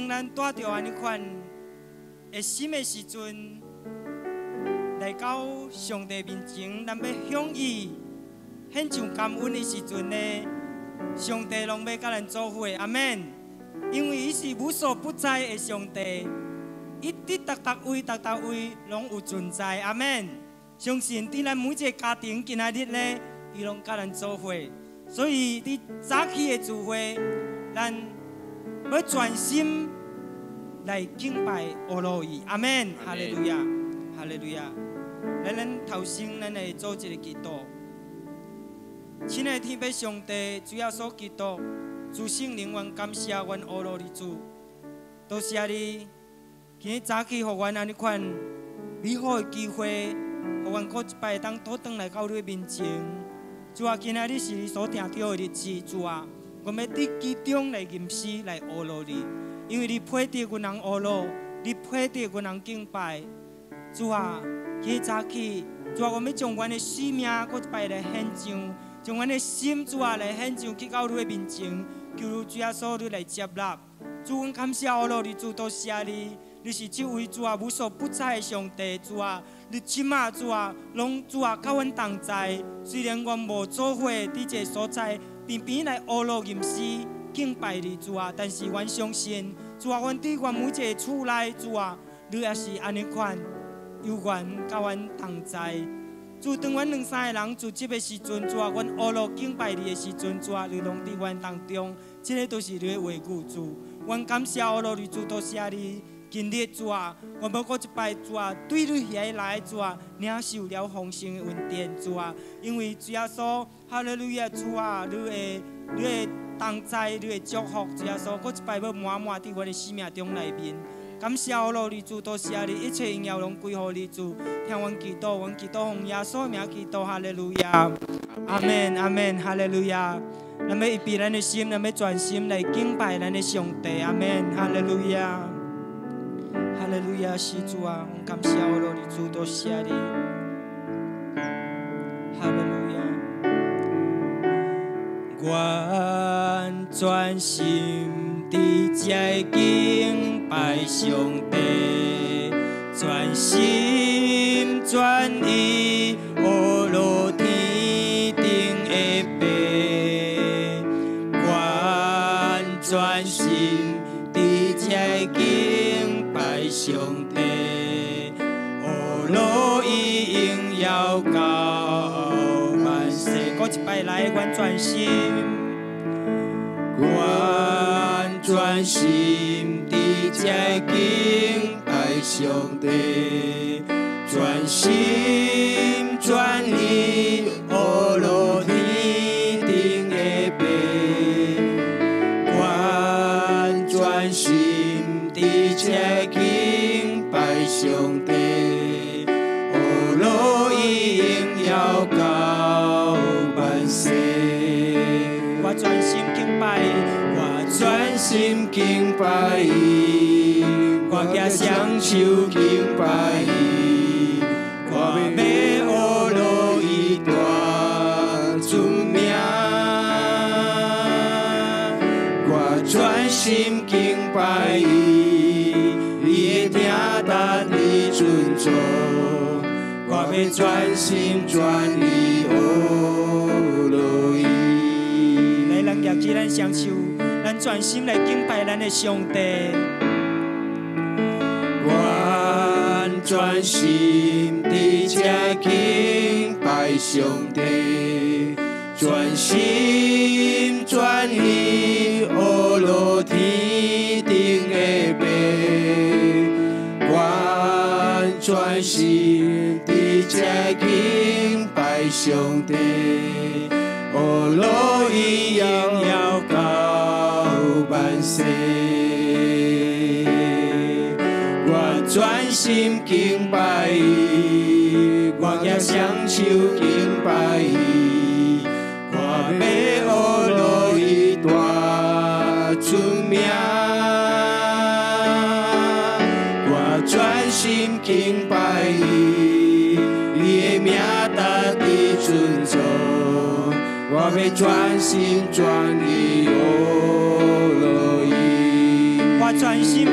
咱带着安尼款的心的时阵，来到上帝面前，咱要向伊献上感恩的时阵呢，上帝拢要甲咱做伙，阿门。因为伊是无所不在的上帝，伊伫位拢有存在，阿门。相信伫咱每一个家庭今仔日呢，伊拢甲咱做伙，所以伫早起的聚会，咱要专心来敬拜阿罗伊，阿门，哈利路亚，哈利路亚。来，咱头先咱来做一个祈祷。亲爱的天父上帝，主要所祈祷，主圣灵，愿感谢阮阿罗的主，多谢你，今日早起，互阮安尼款美好的机会，互阮搁一摆当倒转来到你面前。主啊，今仔日是你所定着的日子，主啊，我们要伫其中来吟诗来阿罗你，因为你配得阮人阿罗，你配得阮人敬拜。主啊，今日早起，主啊，我们将阮的生命搁一摆来献上。将阮的心，主啊，来献上去到你的面前，求主耶稣你来接纳。主，阮感谢阿罗你主，多谢你，你是这位主啊无所不在的上帝，主啊，你即马主啊，拢主啊，甲阮同在。虽然阮无做伙伫这所在，偏偏来阿罗吟诗敬拜你，主啊，但是阮相信，主啊，阮伫阮每一个厝内，主啊，你也是安尼款，有缘甲阮同在。主，当阮两三个人聚集的时阵，主啊，阮阿罗敬拜你的时阵，主啊，你拢伫阮当中，这个都是你的话语，主。阮感谢阿罗，主，多谢你。今日主啊，我要搁一摆主啊，对你遐来主啊，领受了丰盛的恩典，主啊，因为主耶稣，哈利路亚，主啊，你的同在，你的祝福，主耶稣，搁一摆要满满伫阮的生命中内面。感谢阿罗你主，多谢你，一切荣耀拢归乎你主。听阮祈祷，阮祈祷奉耶稣的名祈祷，哈利路亚，阿门，阿门，哈利路亚。咱要预备咱的心，咱要专心来敬拜咱的上帝，阿门，哈利路亚，哈利路亚，是主啊，阮感谢阿罗你主，多谢你，哈利路亚。阮专心伫这敬拜上帝，专心专意阿罗天顶的爸，阮专心伫这敬拜上帝，阿罗伊荣耀到万世。搁一摆来，阮专心。阮专心伫这敬拜上帝，专心专意阿罗天顶的爸，阮专心伫这敬拜上帝，阿罗伊荣耀到万世。我专心敬拜，我专心敬拜伊，我举双手敬拜伊，我要阿罗伊大出名，我专心敬拜伊，伊会听答你尊重，我要专心专意阿罗伊。咱举起咱双手，咱专心来敬拜咱的上帝。阮专心伫这敬拜上帝，专心专意阿罗天顶的爸，阮专心伫这敬拜上帝。阿罗伊荣耀到万世，我专心敬拜伊，我举双手敬拜伊，我要阿罗伊大出名，我专心敬拜伊，伊的名值得尊重。我要专心专意阿罗伊，我专心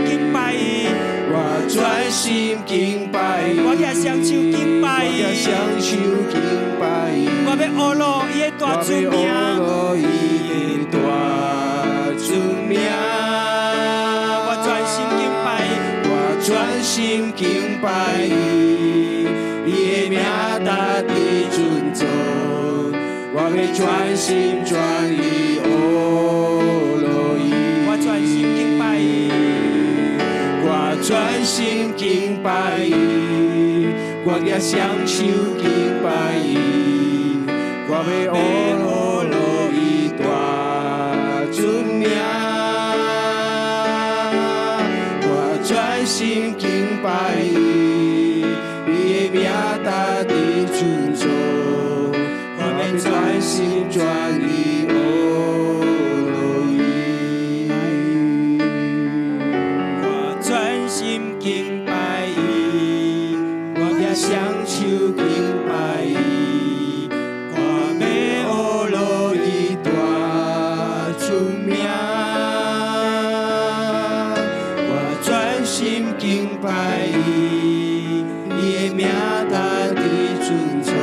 心敬拜，我也双手敬拜，我也双手敬拜，我要学咯伊的大尊名，我全心敬拜，我全心敬拜伊的名大地尊重，我要全心全意学咯伊，我全心敬拜伊，我全心敬拜伊，我也双手敬拜伊，我要学咯伊大尊名。全心敬拜伊，伊的名大地尊重，我要全心全意学咯伊。我全心敬拜伊，我也双手敬拜伊，我要学咯伊大尊名。心敬拜伊，伊的名大地尊重，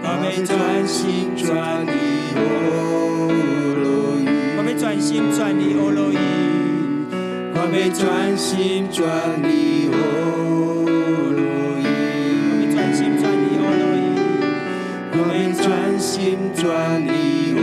我要全心全意学咯伊，我要全心全意学咯伊，我要全心全意学咯伊，我要全心全意学咯伊，我要全心全意学。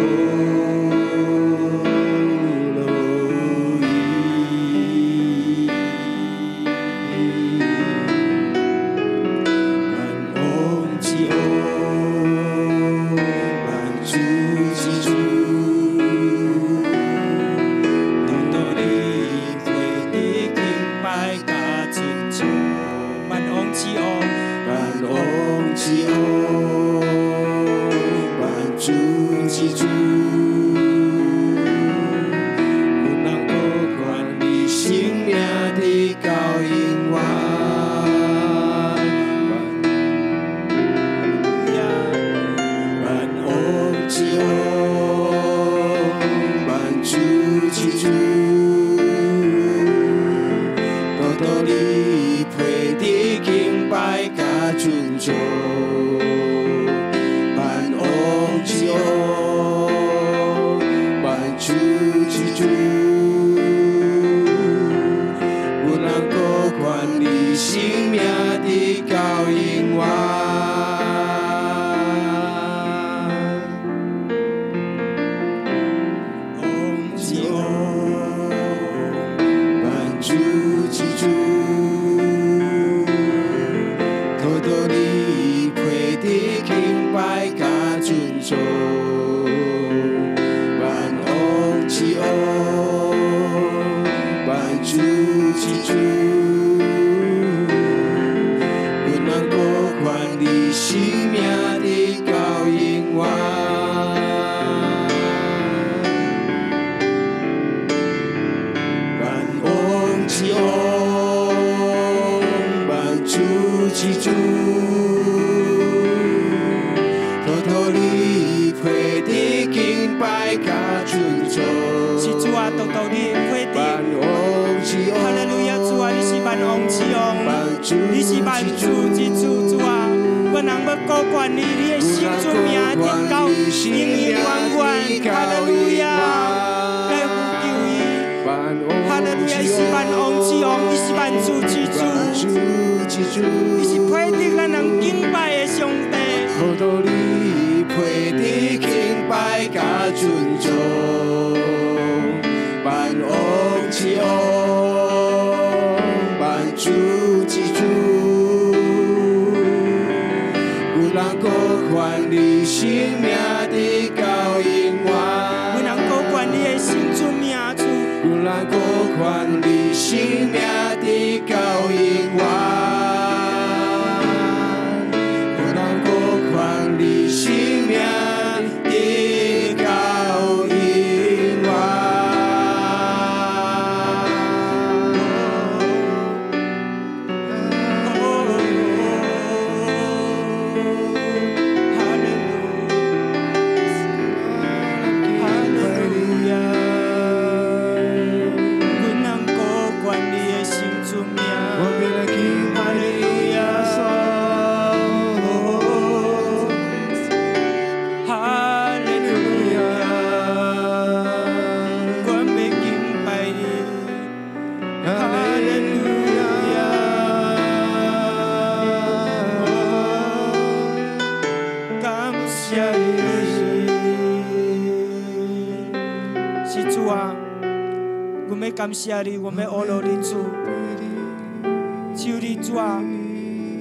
我能够管你的心主名。是主啊，我要感谢你，我要阿罗你主，求你主啊，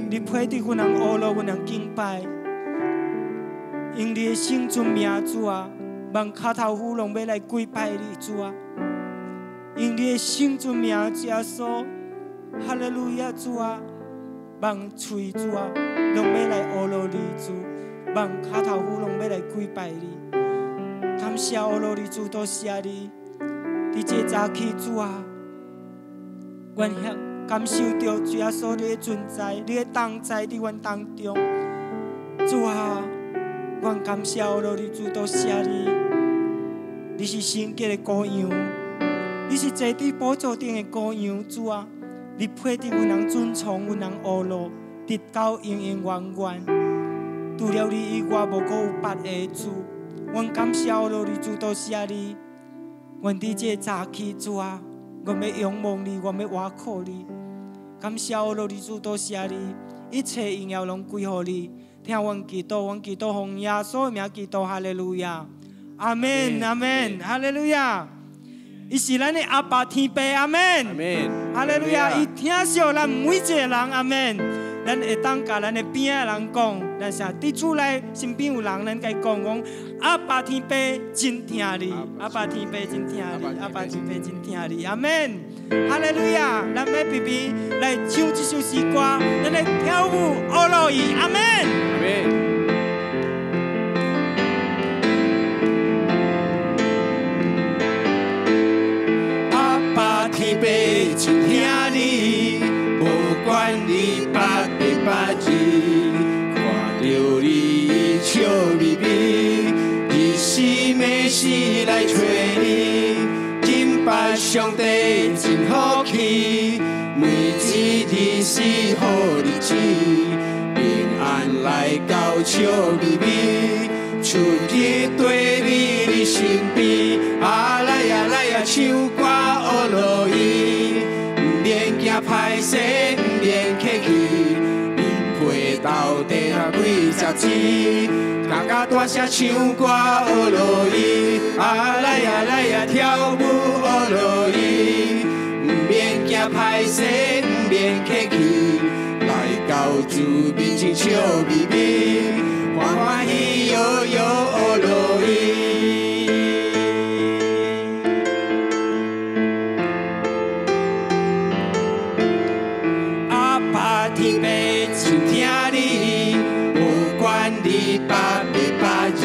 你配得阮人阿罗，阮人敬拜，用你的圣尊名主啊，望脚头虎拢要来跪拜你主啊，用你的圣尊名耶稣，哈利路亚主啊，望喙主啊，拢要来阿罗你主，望脚头虎拢要来跪拜你。感谢阿罗你主，多谢你，伫这早起主啊，愿感受到主耶稣你的存在，你的同在伫阮当中。主啊，愿感谢阿罗你主，多谢你，你是圣洁的羔羊，你是坐伫宝座顶的羔羊。主啊，你配得阮人尊崇，阮人阿罗，直到永永远远。除了你以外，无阁有别个主。阮感谢阿罗你主，多谢你。阮伫这早起主啊，阮要仰望你，阮要倚靠你。感谢阿罗你主，多谢你，一切荣耀拢归乎你。听阮祈祷，阮祈祷奉耶稣的名祈祷，哈利路亚，阿门，阿门，哈利路亚。伊是咱的阿爸天父，阿门，哈利路亚。伊听惜咱每一个人，阿门。咱会当甲咱的边仔人讲，咱啥伫厝内身边有人，咱甲伊讲阿爸天父真听你，阿爸天父真听你，阿爸天父真听你，阿门，哈利路亚。咱要皮皮来唱这首诗歌，咱来跳舞阿罗伊，阿门，阿门。阿爸天父真听你，不管你捌袂捌字，看着你笑眯眯，日时夜时来找你，敬拜上帝真好气，每一日是好日子，平安来到笑眯眯，出日对你的身边，啊来呀来呀唱歌阿罗伊，不免惊歹势，不免客气，面皮到底啊几十字，大家大声唱歌阿罗伊，啊来呀来呀跳舞阿罗伊，不免惊歹势，不免客气，来到主面前笑眯眯，欢欢喜摇摇阿罗伊。天父真听你，不管你捌袂捌字，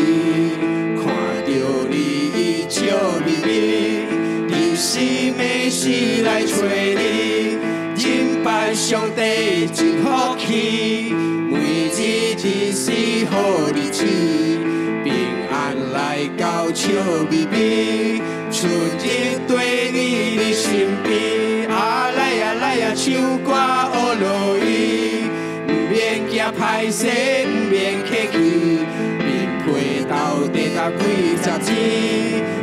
看着你笑眯眯，日时夜时来找你，敬拜上帝真好气，每一日是好日子，平安来到笑眯眯，出日对你的身边，啊来呀来呀唱歌阿罗伊，不免惊歹势，不免客气，面皮到底搭几十字，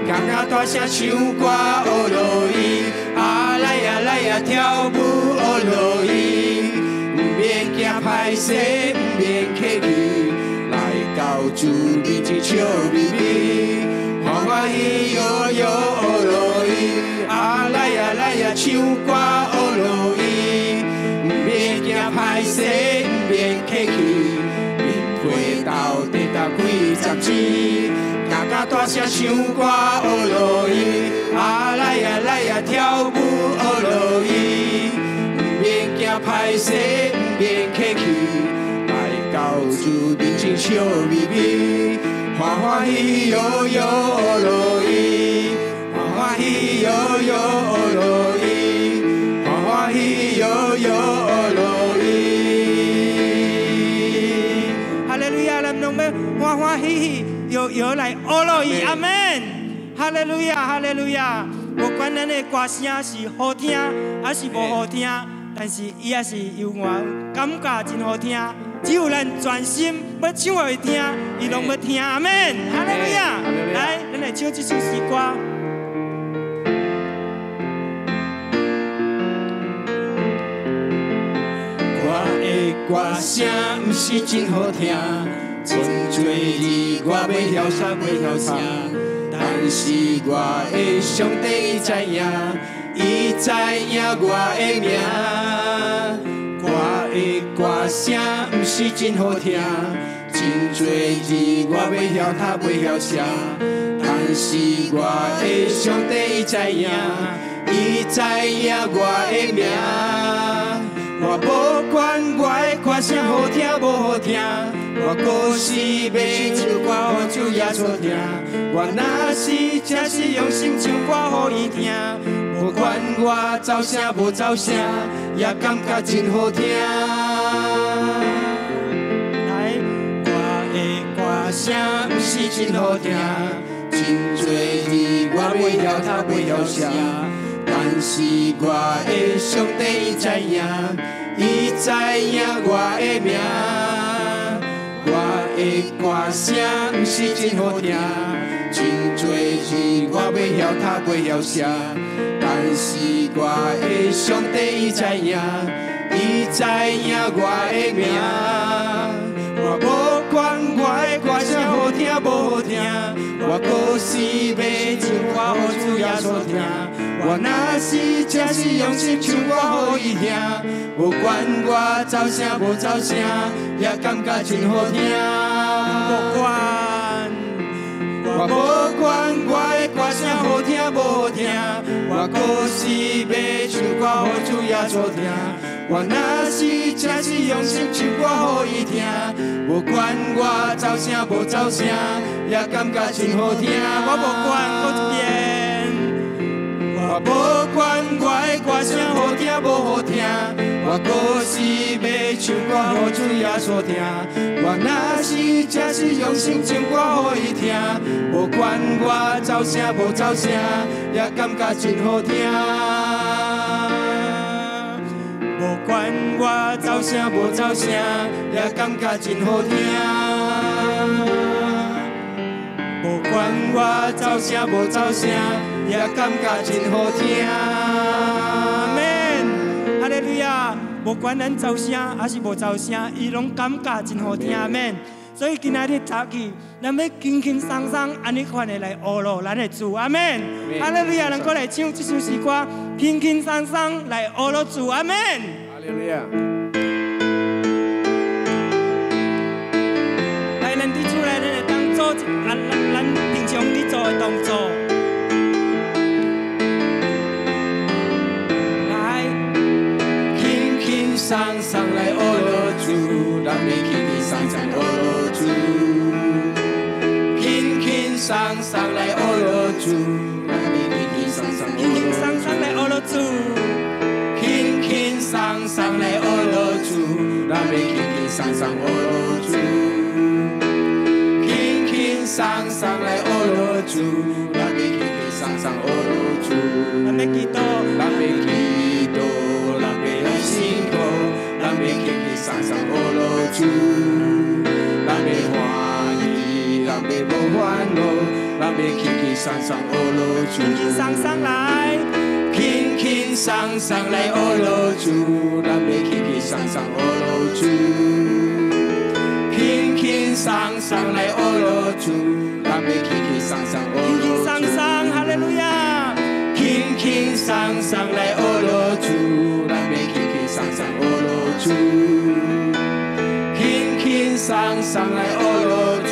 大家大声唱歌阿罗伊，啊来呀来呀跳舞阿罗伊，不免惊歹势，不免客气，来到主面前笑眯眯，欢欢喜摇摇阿罗伊，啊来呀来呀唱歌阿罗伊，不免惊歹势，不免客气，面皮到底搭几十字，大家大声唱歌阿罗伊，啊来呀来呀跳舞阿罗伊，不免惊歹势，不免客气，来到主面前笑眯眯，欢欢喜摇摇阿罗伊，欢欢喜摇摇阿罗伊，欢欢喜摇摇阿罗伊。哈利路亚，咱拢要欢欢喜喜摇摇来阿罗伊，阿门。哈利路亚，哈利路亚。不管咱的歌声是好听还是无好听，但是伊也是有我感觉真好听。只有咱专心要唱会听，伊拢要听，阿门。哈利路亚！来，咱来唱这首诗歌。我的歌声不是真好听，真多字我袂晓写袂晓唱，但是我的上帝伊知影，伊知影我的名。我的歌声不是真好听，真多字我袂晓读袂晓写，但是我的上帝伊知影，伊知影我的名。我无管我的歌声好听无好听，我固是要唱歌予主耶稣听。我若是真是用心唱歌予伊听，无管我走啥无走啥，也感觉真好听。来，我的歌声不是真好听，真多字我袂晓读袂晓写，但是我的上帝伊知影，伊知影我的名。我的歌声不是真好听，真多字我袂晓读袂晓写，但是我的上帝伊知影，伊知影我的名。我无管我的歌声好听无好听，我固是要唱歌予主耶稣听。我若是真是用心唱歌予伊听，无管我走啥无走啥，也感觉真好听。我无管我的歌声好听无好听，我固是要唱歌予主耶稣听。我若是真是用心唱歌予伊听，无管我走啥无走啥，也感觉真好听。我无管搁一遍，我无管我的歌声好听无好听，我固是要唱歌予主耶稣听。我若是真是用心唱歌予伊听，无管我走啥无走啥，也感觉真好听。无管我走啥无走啥，也感觉真好听。无管我走啥无走啥，也感觉真好听。阿们，哈利路亚！无管咱走啥还是无走啥，伊拢感觉真好听。阿们。所以今仔日早起，咱要轻轻松松安尼款的来学咯，咱的主。阿们。哈利路亚！咱过来唱这首诗歌，轻轻松松来学咯主。阿们。哈利路亚！来，咱伫厝内，咱会当做咱平常伫做的动作。来，轻轻松松来学咯主，咱要轻轻松松学咯主。轻轻松松来学咯主，咱要轻轻松松来学咯主。轻轻松松来学咯主，咱要轻轻松松学咯主。轻轻松松来学咯主，咱要轻轻松松学咯主。咱要祈祷，咱要祈祷，咱要来信靠，咱要轻轻松松学咯主。咱要欢喜，咱要无烦恼，咱要轻轻松松学咯主。轻轻松松来。轻轻松松来学咯主，咱要轻轻松松学咯主。轻轻松松来学咯主，咱要轻轻松松学咯主。轻轻松松，哈利路亚！轻轻松松来学咯主，咱要轻轻松松学咯主。轻轻松松来学咯主，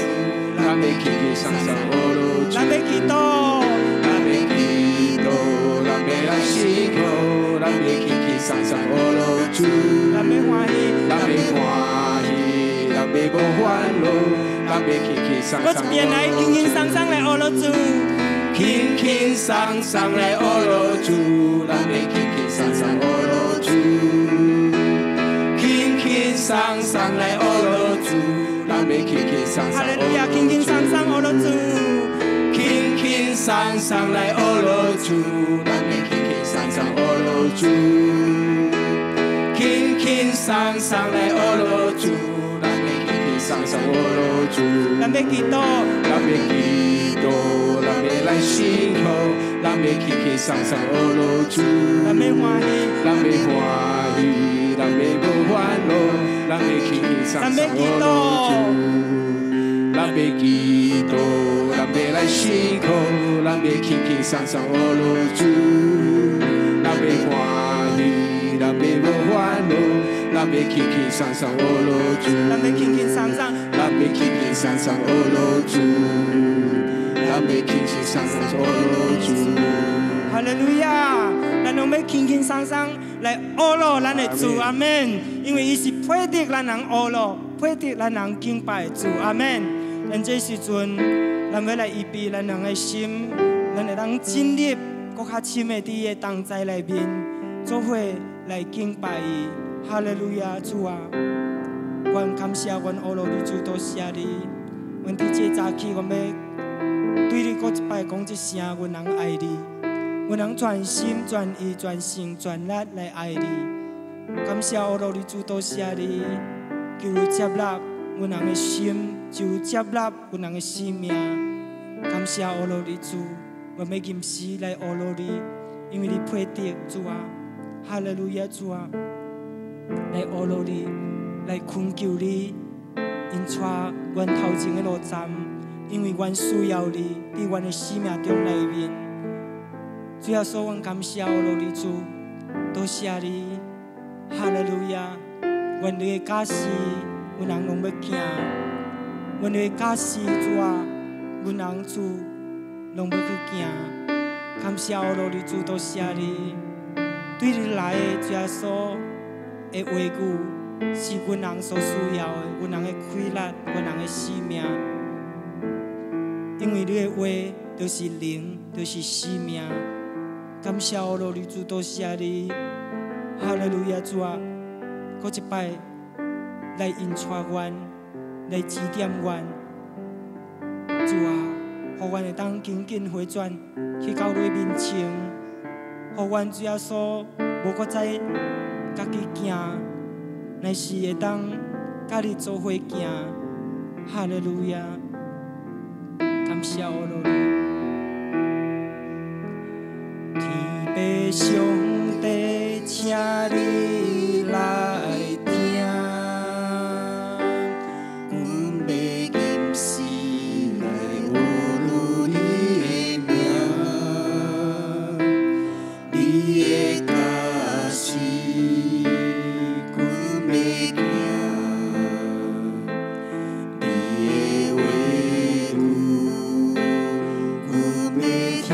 咱要轻轻松松学咯主。咱要祈祷，咱要祈祷。咱要来信靠，咱要轻轻松松学咯主。咱要欢喜，咱要欢喜，咱要无烦恼，咱要轻轻松松。我一边来轻轻松松来学咯主，轻轻松松来学咯主，咱要轻轻松松学咯主。轻轻松松来学咯主，咱要轻轻松松。哈利路亚，轻轻松松学咯主。轻轻松松来学咯主，咱要轻轻松松学咯主。轻轻松松来学咯主，咱要轻轻松松学咯主。咱要祈祷，咱要祈祷，咱要来信靠，咱要轻轻松松学咯主。咱要欢喜，咱要欢喜，咱要无烦恼，咱要轻轻松松学咯主。咱要祈祷，咱要来信靠，咱要轻轻松松学落主，咱要欢喜，咱要无烦恼，咱要轻轻松松学落主，咱要轻轻松松，咱要轻轻松松学落主，咱要轻轻松松学落主。哈利路亚！咱拢要轻轻松松来学咯，咱的主，阿门。因为伊是配得咱人学咯，配得咱人敬拜的主，阿门。咱这时阵，咱要来预备咱人的心，咱会当进入更较深的伫伊的同在内面，做伙来敬拜伊。哈利路亚，主啊！愿感谢，愿学咯你主，多谢你。阮伫这早起，阮要对你搁一摆讲一声，阮人爱你。阮人全心全意全性全力来爱你，感谢我罗你主，多谢你，求你接纳阮人的心，就接纳阮人的生命。感谢我罗你主，我要吟诗来学罗你，因为你配得主啊，哈利路亚主啊，来学罗你，来恳求你，引带阮头前的路站，因为阮需要你，伫阮的生命中内面。主要说，阮感谢我罗你主，多谢你，哈利路亚！愿你的假使，阮人拢要行；愿你的假使，主啊，阮人主拢要去行。感谢我罗你主，多谢你，对你来的主要说的话语，是阮人所需要的，阮人的快乐，阮人的生命。因为你的话就是灵，就是生命。感谢我罗你主，多谢你，哈利路亚主啊！搁一摆来引带阮，来指点阮，主啊，互阮会当紧紧回转去到你面前，互阮主耶稣无搁再家己行，乃是会当甲你做伙行，哈利路亚！感谢我罗你。天父上帝，请你来听，阮要吟诗来学录你的名，你的假使，阮要行，你的话语，阮要听。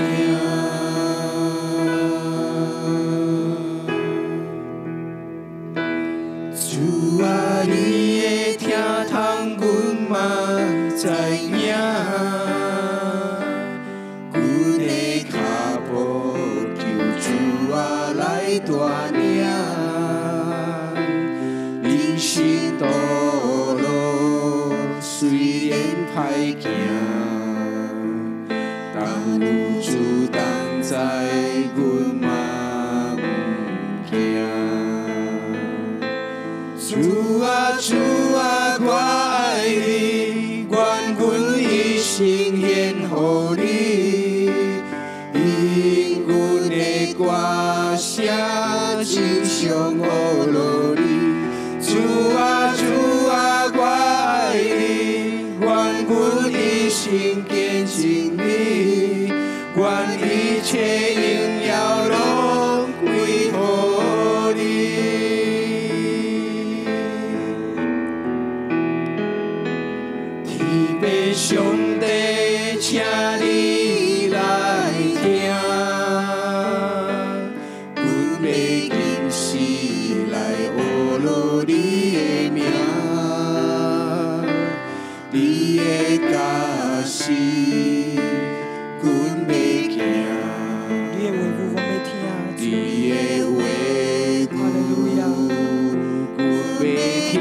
主啊，你的听通，阮嘛知影。阮的脚步求主啊来带领，人生道路虽然歹行，但有主同在，阮嘛不惊。主啊，主啊，我爱你，愿阮一生献予你，因阮的歌声真常学落你。主啊，主啊，我爱你，愿阮一生见证你，愿一切荣耀拢归乎你。上帝，请你来听，阮要吟诗来学录你的名，你的假使，阮要行，你的话语我要听，你的话语，哈利路亚，阮要听。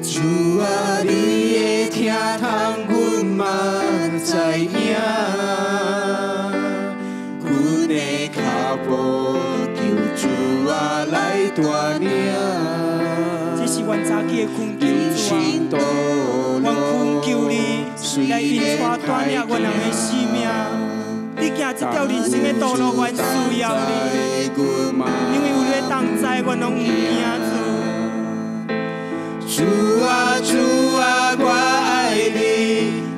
主啊，你的听通，阮嘛知影。阮的脚步求主啊来带领。这是阮早起的恳求，主啊，阮恳求你来引带带领阮人的生命。你行这条人生的道路，阮需要你，因为有你。要当知，阮拢有影主啊主啊，我爱你，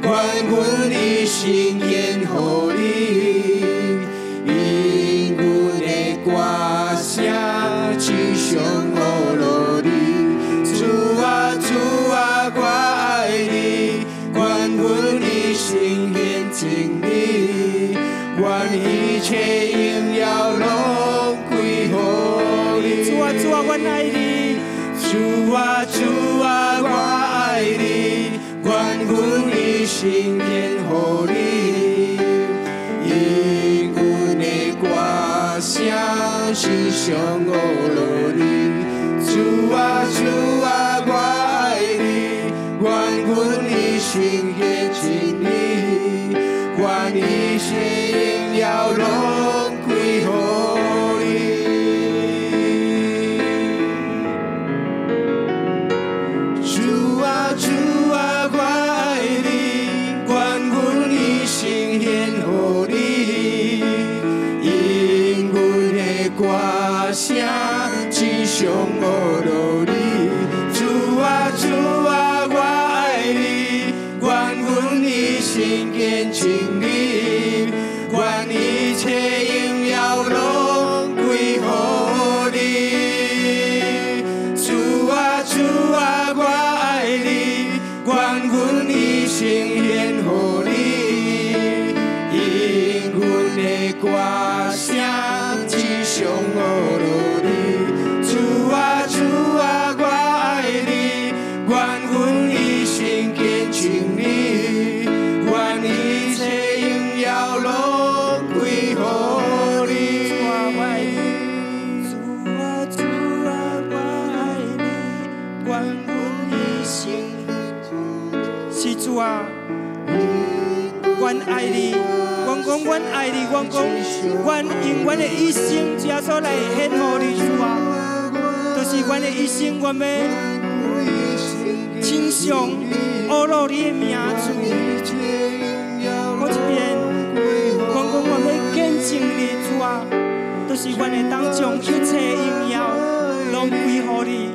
愿阮的心献予你，因阮的歌声只想予落你。主啊主啊，我爱你，愿阮的心献尽你，愿一切荣耀拢归乎你。主啊主啊，阮爱你。主啊主啊，我爱你，愿阮的心献予你，因阮的歌声只想予落你。主啊主啊，我爱你，愿阮的心献尽你，愿一切荣耀拢归乎你。主啊主啊，我爱你，愿阮的心献予你，因阮的歌声只想予落你。主啊主啊，我爱你，愿阮的心献尽你，愿一切荣耀拢归乎你。主啊主啊，我爱你，愿阮的心献予你，因阮的歌声只想予落你。主啊主啊，我爱你，愿阮的心献尽你，愿一切荣耀拢归乎你。主啊主啊，我爱你，愿阮的心。是主啊，阮爱你，阮讲阮爱你，阮讲阮用阮的一生，耶稣来献予你。主啊，就是阮的一生，阮要称颂、阿罗你的名。主，我一边，阮讲阮要见证你。主啊，就是阮会当将一切荣耀拢归乎你，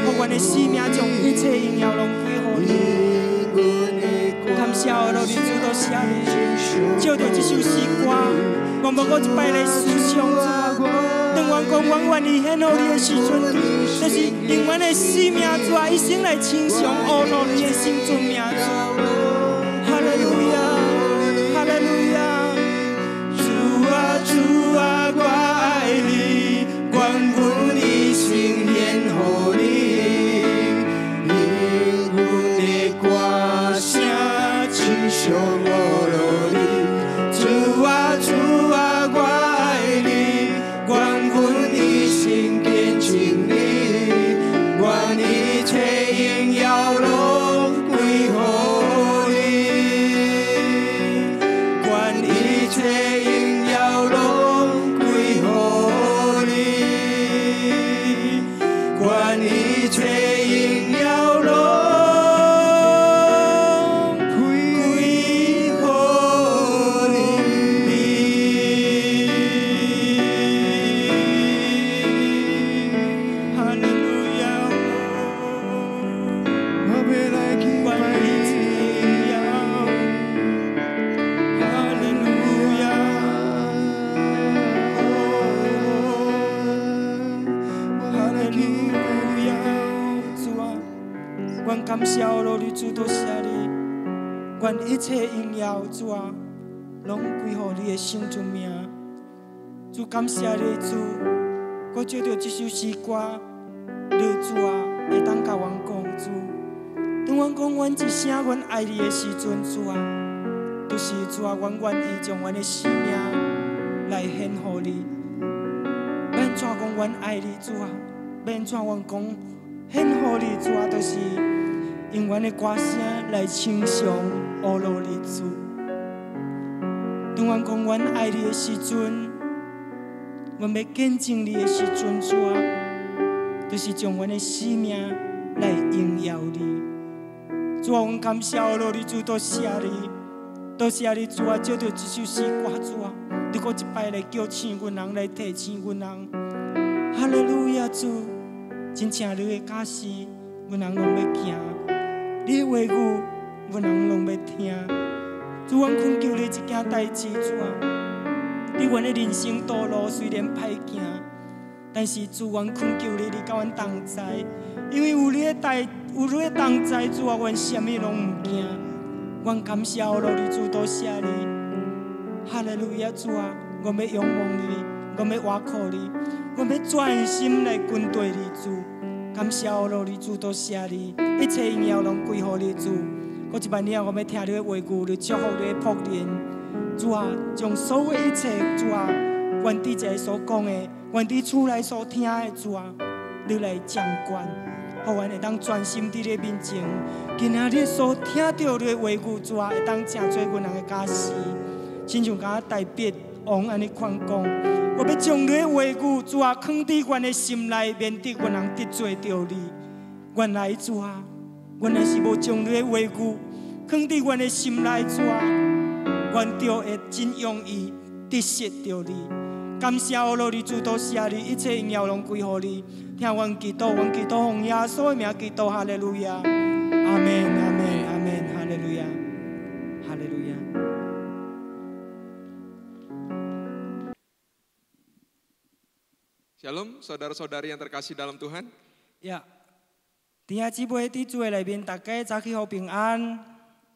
互阮的生命将一切荣耀拢归乎你。感谢阿罗你主，多谢你，照着这首诗歌，我无搁一摆来思想。主啊，当阮讲阮愿意献予你的时阵，就是用阮的生命。主啊，一生来称颂阿罗你的圣尊名。哈利路亚，哈利路亚。主啊主啊，我爱你，愿阮的心献予你，因阮的歌声只想予落你。主啊主啊，我爱你，愿阮的心献尽你，愿一切荣耀拢归乎你，愿一切荣耀拢归乎你，愿一切荣耀拢归乎你。哈利路亚，我要来敬拜你。哈利路亚，哈利路亚。主啊，阮感谢罗你主，多谢你，愿一切荣耀主啊，拢归乎你的圣尊名。主感谢你主，我照着这首诗歌，你主啊，会当甲阮讲主。当阮讲阮一声阮爱你的时阵，主啊，就是主啊，阮愿意将阮的生命来献予你。要怎讲阮爱你，主啊？要怎阮讲献予你，主啊？就是用阮的歌声来称颂阿罗你主。当阮讲阮爱你的时阵，阮要见证你的时阵，主啊，就是将阮的生命来荣耀你。主啊，阮感谢阿罗你主，多谢你，多谢你主啊，照着这首诗歌，主啊，你搁一摆来叫醒阮人，来提醒阮人。哈利路亚主，真正你的假使，阮人拢要行；你的话语，阮人拢要听。主，阮恳求你一件代志，主啊，你阮的人生道路虽然歹行，但是主，阮恳求你，你甲阮同在，因为有你的同在，主啊，阮什么拢唔惊。阮感谢罗你主，多谢你。哈利路亚主啊，我要仰望你，我要倚靠你，我要专心来跟对你主。感谢罗你主，多谢你，一切荣耀拢归乎你主。我一万年我要听你的话语，你祝福你的仆人。主啊，将所有一切主啊，原伫这所讲的，原伫厝内所听的主啊，你来掌管。互阮会当专心伫你面前，今仔日所听到你的话语，主啊，会当成做阮人的假使，亲像甲大笔王安尼款讲，我要将你的话语，主啊，放伫阮的心内，免得阮人得罪着你。原来主啊，阮若是无将你的话语放伫阮的心内，主啊，阮就会真容易得失着你。感谢罗你主，多谢你，一切荣耀拢归乎你。听阮祈祷，阮祈祷奉耶稣的名祈祷，哈利路亚，阿门，阿门，阿门，哈利路亚，哈利路亚。Shalom, saudara-saudari yang terkasih dalam Tuhan. Ya, 弟兄姊妹伫主的内面，大家早起好平安。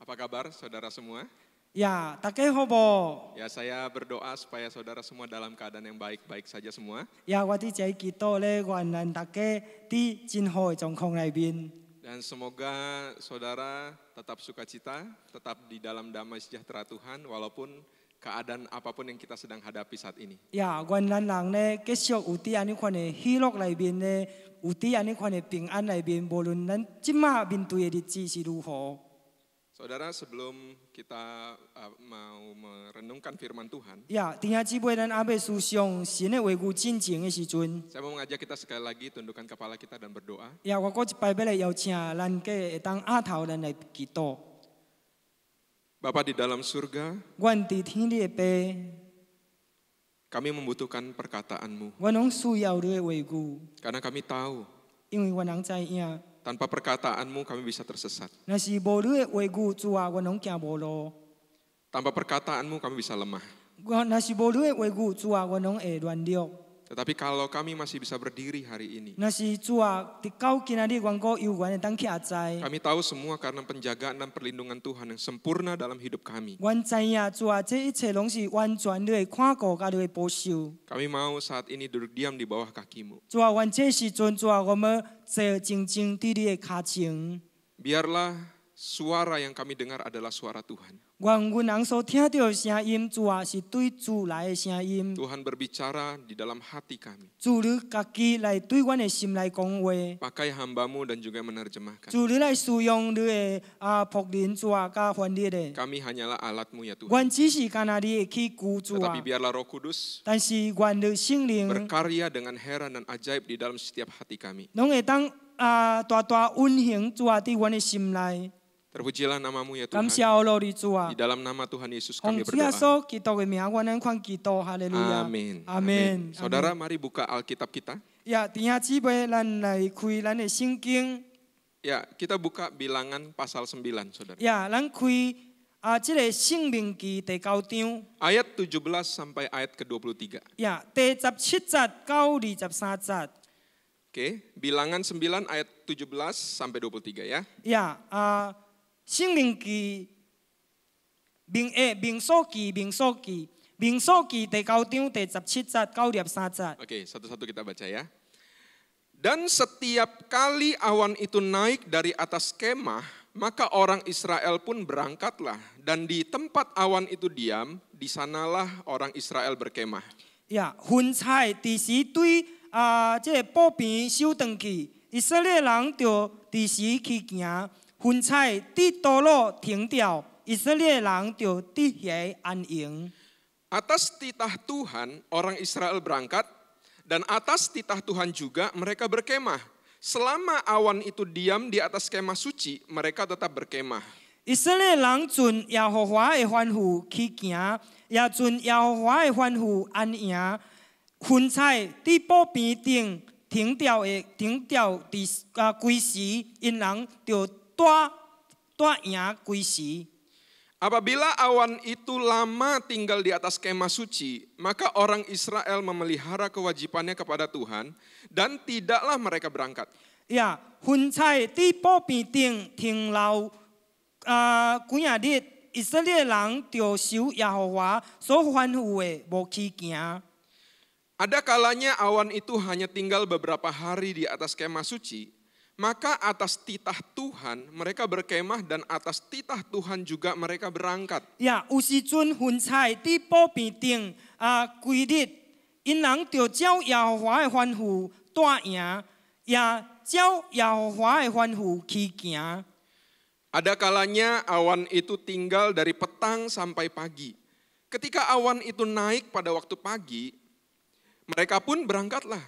Apa kabar saudara semua? Ya, 大家好无？ Ya, saya berdoa supaya saudara semua dalam keadaan yang baik-baik saja semua. 呀，我伫这祈祷咧，愿咱大家伫真好的状况内面。 Dan semoga saudara tetap sukacita, tetap di dalam damai sejahtera Tuhan walaupun keadaan apapun yang kita sedang hadapi saat ini. 呀，愿咱人咧继续有伫安尼款的喜乐内面咧，有伫安尼款的平安内面，无论咱即马面对的日子是如何。 Saudara, sebelum kita mau merenungkan firman Tuhan, 呀，弟兄姊妹，咱阿要思想神的话语进前的时阵， saya mau mengajak kita sekali lagi tundukkan kepala kita dan berdoa. 呀，我搁一摆要来邀请咱个会当压头咱来祈祷。 Bapa di dalam surga, 阮伫天里的爸， kami membutuhkan perkataan-Mu. 阮拢需要你的话语， Karena kami tahu, 因为阮人知影， tanpa perkataan-Mu kami bisa tersesat. 若是无你的话语，主啊，阮拢行无路。 Tanpa perkataan-Mu kami bisa lemah. 若是无你的话语，主啊，阮拢会软弱。 Tetapi kalau kami masih bisa berdiri hari ini, 若是主啊，伫到今仔日，阮个有缘会当徛在。 kami tahu semua karena penjagaan dan perlindungan Tuhan yang sempurna dalam hidup kami. 阮知影，主啊，这一切拢是完全你的看顾甲你的保守。 Kami mau saat ini duduk diam di bawah kaki-Mu. 主啊，阮这时阵，主啊，我们坐静静伫你的脚前。 Biarlah suara yang kami dengar adalah suara Tuhan. 阮人所听到的声音，主啊，是对主来的声音。 Tuhan berbicara di dalam hati kami. 主你家己来对阮的心来讲话。 Pakai hamba-Mu dan juga menerjemahkan. 主你来使用你的仆人，主啊，甲翻译的。 Kami hanyalah alat-Mu ya Tuhan. 阮只是干那你的器具，主啊 Tetapi。biarlah Roh Kudus 但是愿你圣灵。 berkarya dengan heran dan ajaib di dalam setiap hati kami. 拢会当大大运行主啊，伫阮的心内。 Terpujilah nama-Mu ya 感 Tuhan. 谢罗你主啊 Di，dalam nama Tuhan Yesus 奉 kami 主耶 berdoa. 稣基督的名，阮咱款祈祷，哈利路亚， Amin. 阿门。 Saudara, mari buka Alkitab kita. 呀，弟兄姊妹，咱来开咱的圣经。 Ya, kita buka Bilangan pasal 9, Saudara. 呀，咱开这个生命记第9章。 Ayat 17 sampai ayat ke-23. 呀，第17节到23节。 Oke, Bilangan 9 ayat 17 sampai 23 ya. 呀，生命记民数记第9章第17節到23節。 Oke, satu-satu kita baca ya. Dan setiap kali awan itu naik dari atas kemah, maka orang Israel pun berangkatlah. Dan di tempat awan itu diam, di sanalah orang Israel berkemah. 呀，雲彩第時對這個布邊收轉去，以色列人就第時去行，雲彩佇道路停掉，以色列人就佇遐安營。 Atas titah Tuhan orang Israel berangkat, dan atas titah Tuhan juga mereka berkemah. Selama awan itu diam di atas kemah suci, mereka tetap berkemah. 以色列人盡耶和華的吩咐去行，也遵耶和华的吩咐安营，云彩伫布边顶停掉伫规时，因人就带营规时。 Apabila awan itu lama tinggal di atas kemah suci, maka orang Israel memelihara kewajibannya kepada Tuhan dan tidaklah mereka berangkat. 呀，云彩伫布边顶停留几啊日，以色列人就守耶和华所吩咐的，无去行。 Ada kalanya awan itu hanya tinggal beberapa hari di atas kemah suci, maka atas titah Tuhan mereka berkemah dan atas titah Tuhan juga mereka berangkat. 呀，有时阵云彩伫布边顶几日，因人就照耶和华的吩咐带营，也照耶和华的吩咐去行。 Ada kalanya awan itu tinggal dari petang sampai pagi. Ketika awan itu naik pada waktu pagi, mereka pun berangkatlah.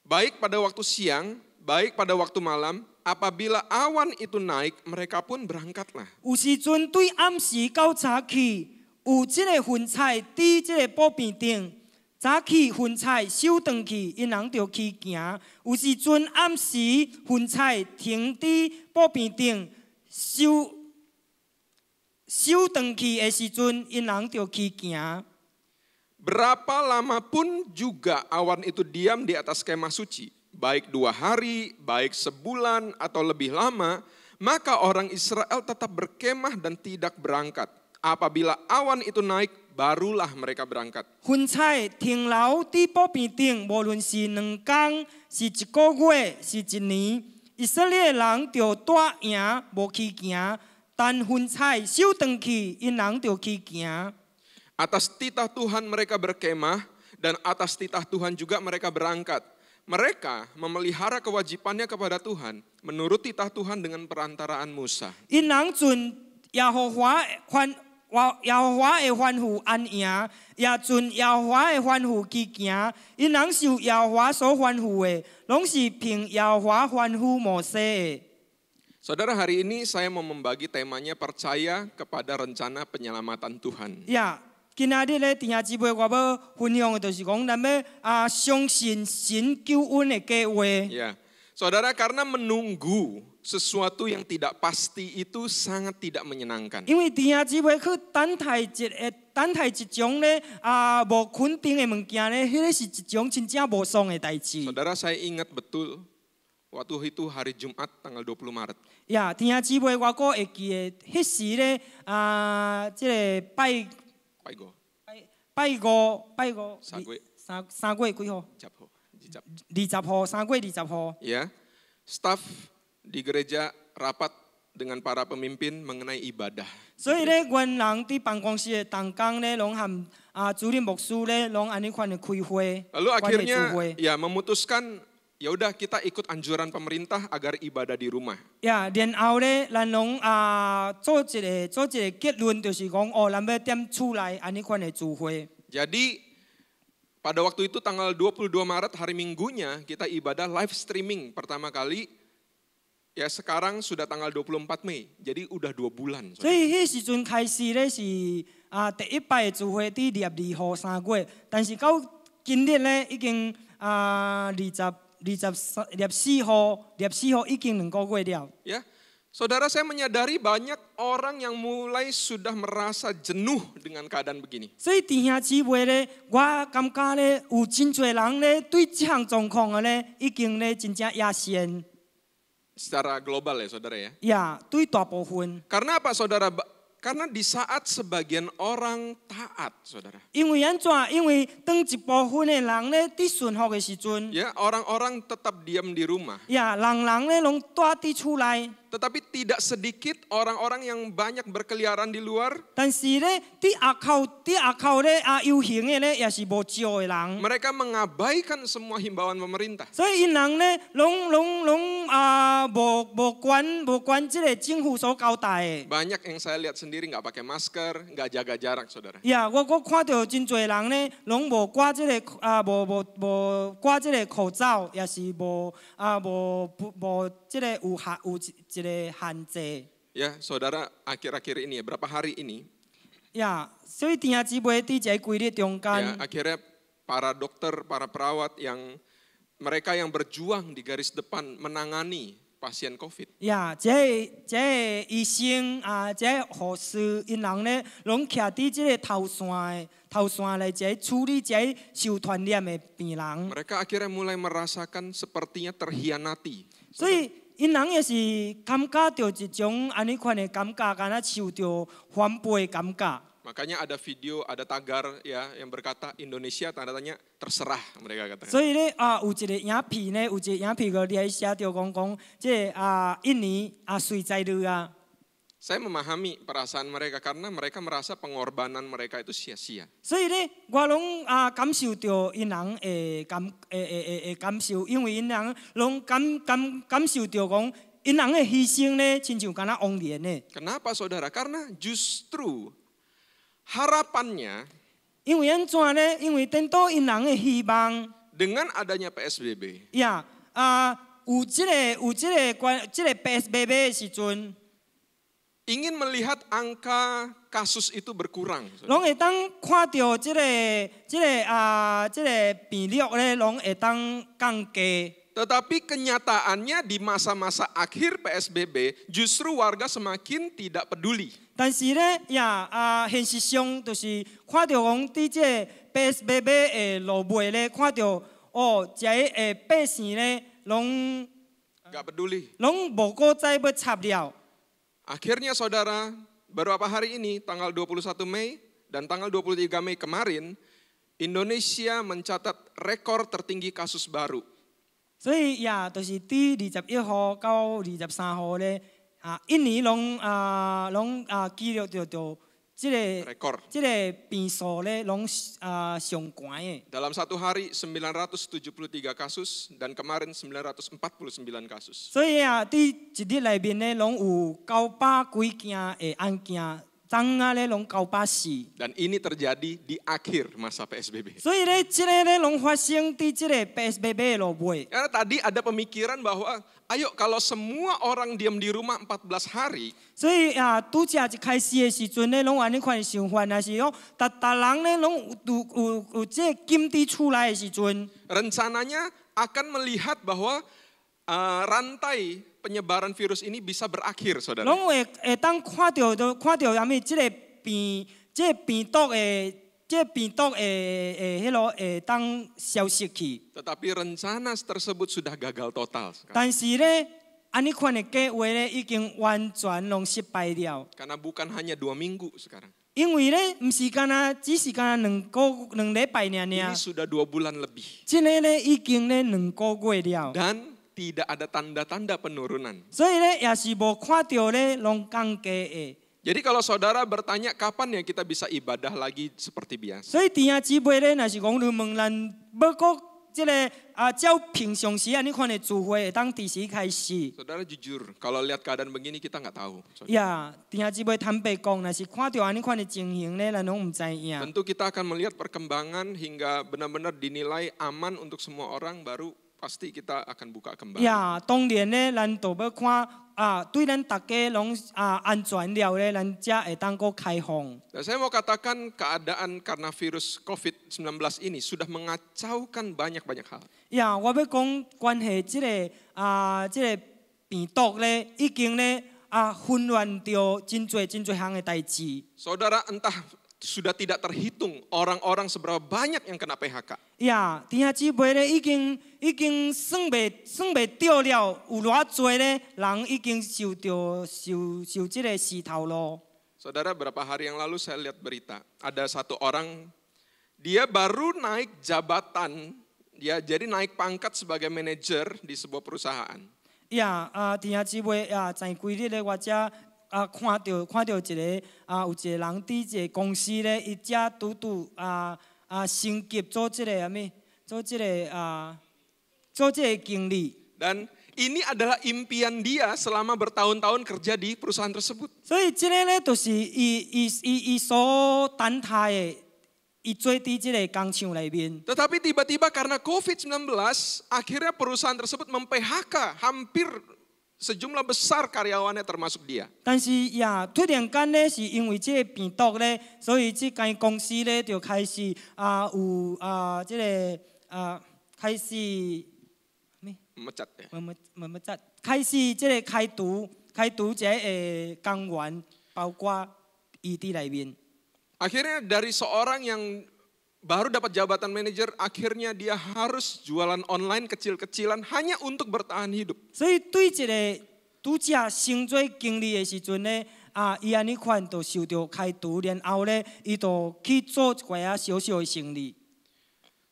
Baik pada waktu siang, baik pada waktu malam, apabila awan itu naik, mereka pun berangkatlah. 有时阵对暗时到早起，有即个云彩伫即个布边顶，早起云彩收转去，因人就去行。有时阵暗时云彩停伫布边顶，收转去的时阵，因人就去行。 Berapa lama pun juga awan itu diam di atas kemah suci, baik 2 hari, baik sebulan atau lebih lama, maka orang Israel tetap berkemah dan tidak berangkat. Apabila awan itu naik, barulah mereka berangkat. 云彩停留伫布边顶，无论是2天、是1个月、是1年，以色列人就带营无去行，但云彩收转去，因人就去行。 Atas titah Tuhan mereka berkemah dan atas titah Tuhan juga mereka berangkat. Mereka memelihara kewajibannya kepada Tuhan menurut titah Tuhan dengan perantaraan Musa. 因人遵耶和华的吩咐安营，也遵耶和华的吩咐去行。因人受耶和华所吩咐的，拢是凭耶和华吩咐摩西的。 Saudara, hari ini saya mau membagi temanya percaya kepada rencana penyelamatan Tuhan. 呀，今仔日咧，弟兄姊妹，我要分享的就是讲，咱要相信神救恩的计划。 Ya, saudara, karena menunggu sesuatu yang tidak pasti itu sangat tidak menyenangkan. 因为弟兄姊妹去等待一种咧无肯定的物件咧，迄个是一种真正无爽的代志。 Saudara, saya ingat betul waktu itu hari Jumat tanggal 20 Maret. 呀，弟兄姊妹，我阁会记得，迄時咧即個拜五三月幾號？20號，3月20號。 Ya, staf di gereja rapat dengan para pemimpin mengenai ibadah. 所以咧，原人伫辦公室嘅同工咧，攏和主任牧師咧，攏安尼款嘅開會。 Lalu akhirnya ya memutuskan ya udah kita ikut anjuran pemerintah agar ibadah di rumah. 呀，然後咧，咱攏做一個結論，就是講咱要踮厝內安尼款嘅聚會。 Jadi pada waktu itu tanggal 22 Maret hari Minggunya kita ibadah live streaming pertama kali. Ya sekarang sudah tanggal 24 Mei, jadi udah 2 bulan. 所以迄時陣開始咧是第一擺嘅聚會伫22號3月，但是到今日咧已經24號已經2個月了。 Ya, saudara, saya menyadari banyak orang yang mulai sudah merasa jenuh dengan keadaan begini. 所以弟兄姊妹咧，我感覺咧有真濟人咧對這項狀況咧已經咧真正壓線。 Secara global ya saudara ya. 呀，對大部分。 Karena apa saudara? Karena di saat sebagian orang taat saudara. 因為安怎？因為當一部分嘅人咧伫順服嘅時陣， Ya, orang-orang tetap diam di rumah. 呀，人咧攏住佇厝內。 Tetapi tidak sedikit orang-orang yang banyak berkeliaran di luar. 但是咧，伫外口咧遊行嘅咧，也是無少嘅人。 Mereka mengabaikan semua himbauan pemerintah. 所以因人咧，攏無管即個政府所交代嘅。 Banyak yang saya lihat sendiri nggak pakai masker, nggak jaga jarak, saudara. 呀，我看到真濟人咧，攏無掛即個無掛即個口罩，也是無即個有一個限制。 Ya, saudara, akhir-akhir ini ya, berapa hari ini 呀，所以弟兄姊妹伫一个规律中 Ya, 间， akhirnya para dokter, para perawat yang mereka yang berjuang di garis depan menangani pasien COVID. 呀，这医生啊，这护士，因人咧拢徛伫即个头线来处理这受传染的病人， Mereka akhirnya mulai merasakan sepertinya terhianati. 所以因人也是感觉到一种安尼款的感觉，敢若受到反背的感觉。 Makanya ada video, ada tagar ya yang berkata Indonesia tanda tanya terserah mereka katakan. 所以咧有一个影片咧，有一个影片个咧写着讲，即印尼随在你啊。 Saya memahami perasaan mereka karena mereka merasa pengorbanan mereka itu sia-sia. 所以咧，我拢感受到因人的感受，因为因人拢感受到讲，因人的牺牲咧，亲像敢若枉然的。 Kenapa saudara? Karena justru harapannya 因为安怎咧？因为等到因人的希望 dengan adanya PSBB, 呀有即个 PSBB 的时阵， ingin melihat angka kasus itu berkurang. 拢会当看到即个病率咧，拢会当降低。 Tetapi kenyataannya di masa-masa akhir PSBB justru warga semakin tidak peduli. 但是咧，现实上就是看到讲，伫即个 PSBB 的路尾咧，看到这个百姓咧，拢 Gak peduli. 无够再要插了。 Akhirnya saudara, beberapa hari ini tanggal 21 Mei dan tanggal 23 Mei kemarin, Indonesia mencatat rekor tertinggi kasus baru. 所以就是伫21号到23号咧，印尼拢记录到即个 Rekor. 即个病数咧，拢上悬的。 Dalam satu hari 973 kasus dan kemarin 949 kasus. 所以伫一日内面咧，拢有900几件的案件，昨仔咧拢940。 Dan ini terjadi di akhir masa PSBB. 所以咧，即个咧拢发生伫即个 PSBB 的路尾。 Karena tadi ada pemikiran bahwa ayo kalau semua orang diam di rumah 14 hari, 所以拄则一开始的时阵咧，拢有安尼款想法，若是讲逐人咧拢有即个禁伫厝内的时阵， rencananya akan melihat bahwa rantai penyebaran virus ini bisa berakhir, saudara. 拢会当看到啥物？即个病毒的迄落会当消失去。 Tetapi rencana tersebut sudah gagal total sekarang. 但是咧，安尼款的计划咧，已经完全拢失败了。 Karena bukan hanya 2 minggu sekarang. 因为咧，毋是只是两礼拜尔。 Ini sudah 2 bulan lebih. 即个咧已经咧2个月了。 Dan tidak ada tanda-tanda penurunan. 所以咧，也是无看到咧拢降低的。 Jadi kalau saudara bertanya kapan ya kita bisa ibadah lagi seperti biasa. 所以弟兄姊妹咧，若是讲你问咱要个即个照平常时安尼款的聚会，会当第时开始。 Saudara jujur, kalau lihat keadaan begini kita nggak tahu. Saudara. 呀，弟兄姊妹坦白讲，若是看到安尼款的情形咧，咱拢毋知影。 Tentu kita akan melihat perkembangan hingga benar-benar dinilai aman untuk semua orang, baru pasti kita akan buka kembali. 呀，当然咧，咱都要看对咱大家拢安全了咧，咱才会当个开放。 Dan saya mau katakan keadaan karena virus COVID-19 ini sudah mengacaukan banyak-banyak hal. 呀，我要讲关系即个病毒咧，已经咧混乱着真侪项的代志。 Saudara entah sudah tidak terhitung orang-orang seberapa banyak yang kena PHK. 呀，弟兄姊妹咧，已经算袂到了，有偌侪咧人已经受即个势头咯。 Saudara, berapa hari yang lalu saya lihat berita, ada satu orang, dia baru naik jabatan, dia jadi naik pangkat sebagai manajer di sebuah perusahaan. 呀，弟兄姊妹前几日咧，我才看到一个有一个人伫一个公司咧，伊才拄升级做即个做即个经理。 Dan ini adalah impian dia selama bertahun-tahun kerja di perusahaan tersebut. 所以即个咧，就是伊所等待的，伊做伫即个工厂内面。 Tetapi tiba-tiba karena COVID-19, akhirnya perusahaan tersebut mem-PHK hampir sejumlah besar karyawannya termasuk dia. 但是呀，突然间咧，是因为这个病毒咧，所以这间公司咧就开始有这个开始 Memecat ya. 开始这个开除这个工员，包括伊伫内面。 Akhirnya dari seorang yang baru dapat jabatan manajer, akhirnya dia harus jualan online kecil-kecilan hanya untuk bertahan hidup. 所以对一个拄则升做经理的时阵咧，伊安尼款就受到开除，然后咧，伊就去做一寡小小的生意。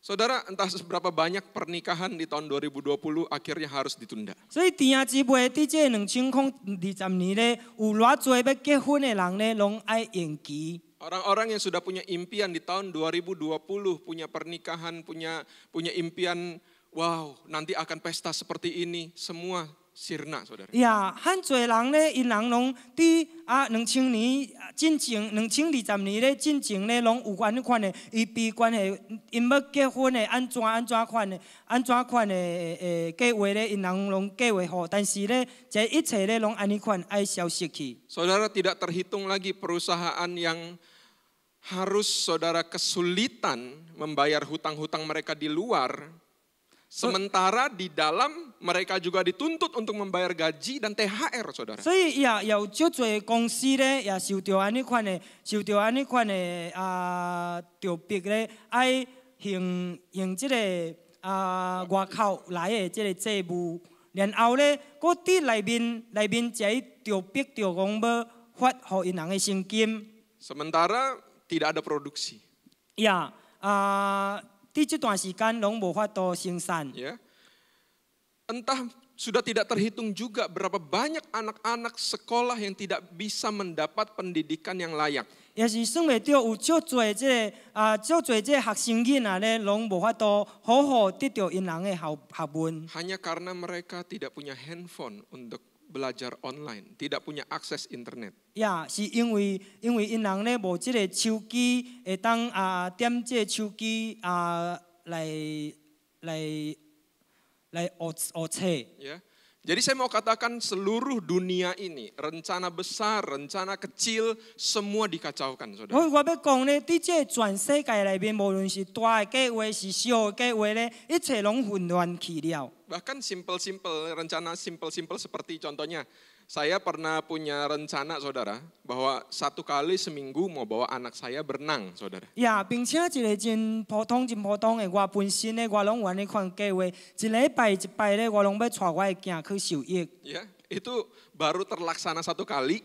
Saudara, entah seberapa banyak pernikahan di tahun 2020 akhirnya harus ditunda. 所以弟兄姊妹，伫这2020年咧，有偌济要结婚的人咧，拢爱延期。 Orang-orang yang sudah punya impian di tahun 2020, punya pernikahan, punya impian, wow, nanti akan pesta seperti ini, semua sirna, saudara. 呀，很多人咧，因人拢伫2000年进前，2020年咧进前咧，拢有安尼款的预备款的，因要结婚的安怎款的计划咧，因人拢计划好，但是咧，这一切咧拢安尼款爱消失去。 Saudara, tidak terhitung lagi perusahaan yang harus saudara kesulitan membayar hutang-hutang mereka di luar. Sementara di dalam mereka juga dituntut untuk membayar gaji dan THR, saudara. 所以也有足侪公司咧，也受到安尼款的着逼咧，爱用这个外口来的这个债务，然后咧，搁伫内面一着逼着讲要发互因人的现金。 Sementara tidak ada produksi. 呀伫这段时间拢无法度生产。 Ya. Entah sudah tidak terhitung juga berapa banyak anak-anak sekolah yang tidak bisa mendapat pendidikan yang layak. 也是算袂到有足侪这学生囡仔咧，拢无法度好好得到因人的学问。 Hanya karena mereka tidak punya handphone untuk belajar online, tidak punya akses internet. 呀，是因为因人咧无即个手机，会当点即个手机来学册。 Ya. Jadi saya mau katakan seluruh dunia ini, rencana besar, rencana kecil, semua dikacaukan, saudara. 我要讲咧，伫即个全世界内面，无论是大的计划是小的计划咧，一切拢混乱去了。 Bahkan rencana simple seperti contohnya, saya pernah punya rencana, saudara, bahwa satu kali seminggu mau bawa anak saya berenang, saudara. 呀，并且一个真普通的，我本身咧，我拢有安尼款计划，一礼拜咧，我拢要带我的囝去受益。 Ya, itu baru terlaksana satu kali,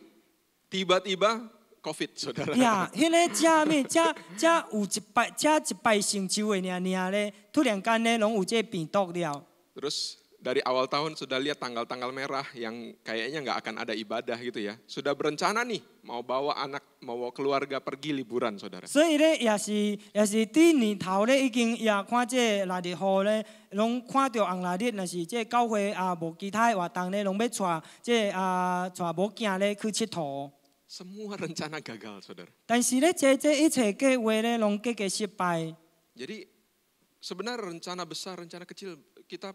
tiba-tiba COVID, saudara. 呀，迄个这有一摆成就的尔咧，突然间咧，拢有这病毒了。 Terus dari awal tahun sudah lihat tanggal-tanggal merah yang kayaknya nggak akan ada ibadah gitu ya. Sudah berencana nih mau bawa anak, mau bawa keluarga pergi liburan, saudara. 所以咧，也是伫年头咧，已经也看这腊日雨咧，拢看到红腊日，若是这教会无其他的活动咧，拢要带这带某囝咧去佚佗。 Semua rencana gagal, saudara. 但是咧，这一切计划咧，拢结失败。 Jadi sebenarnya rencana besar, rencana kecil, kita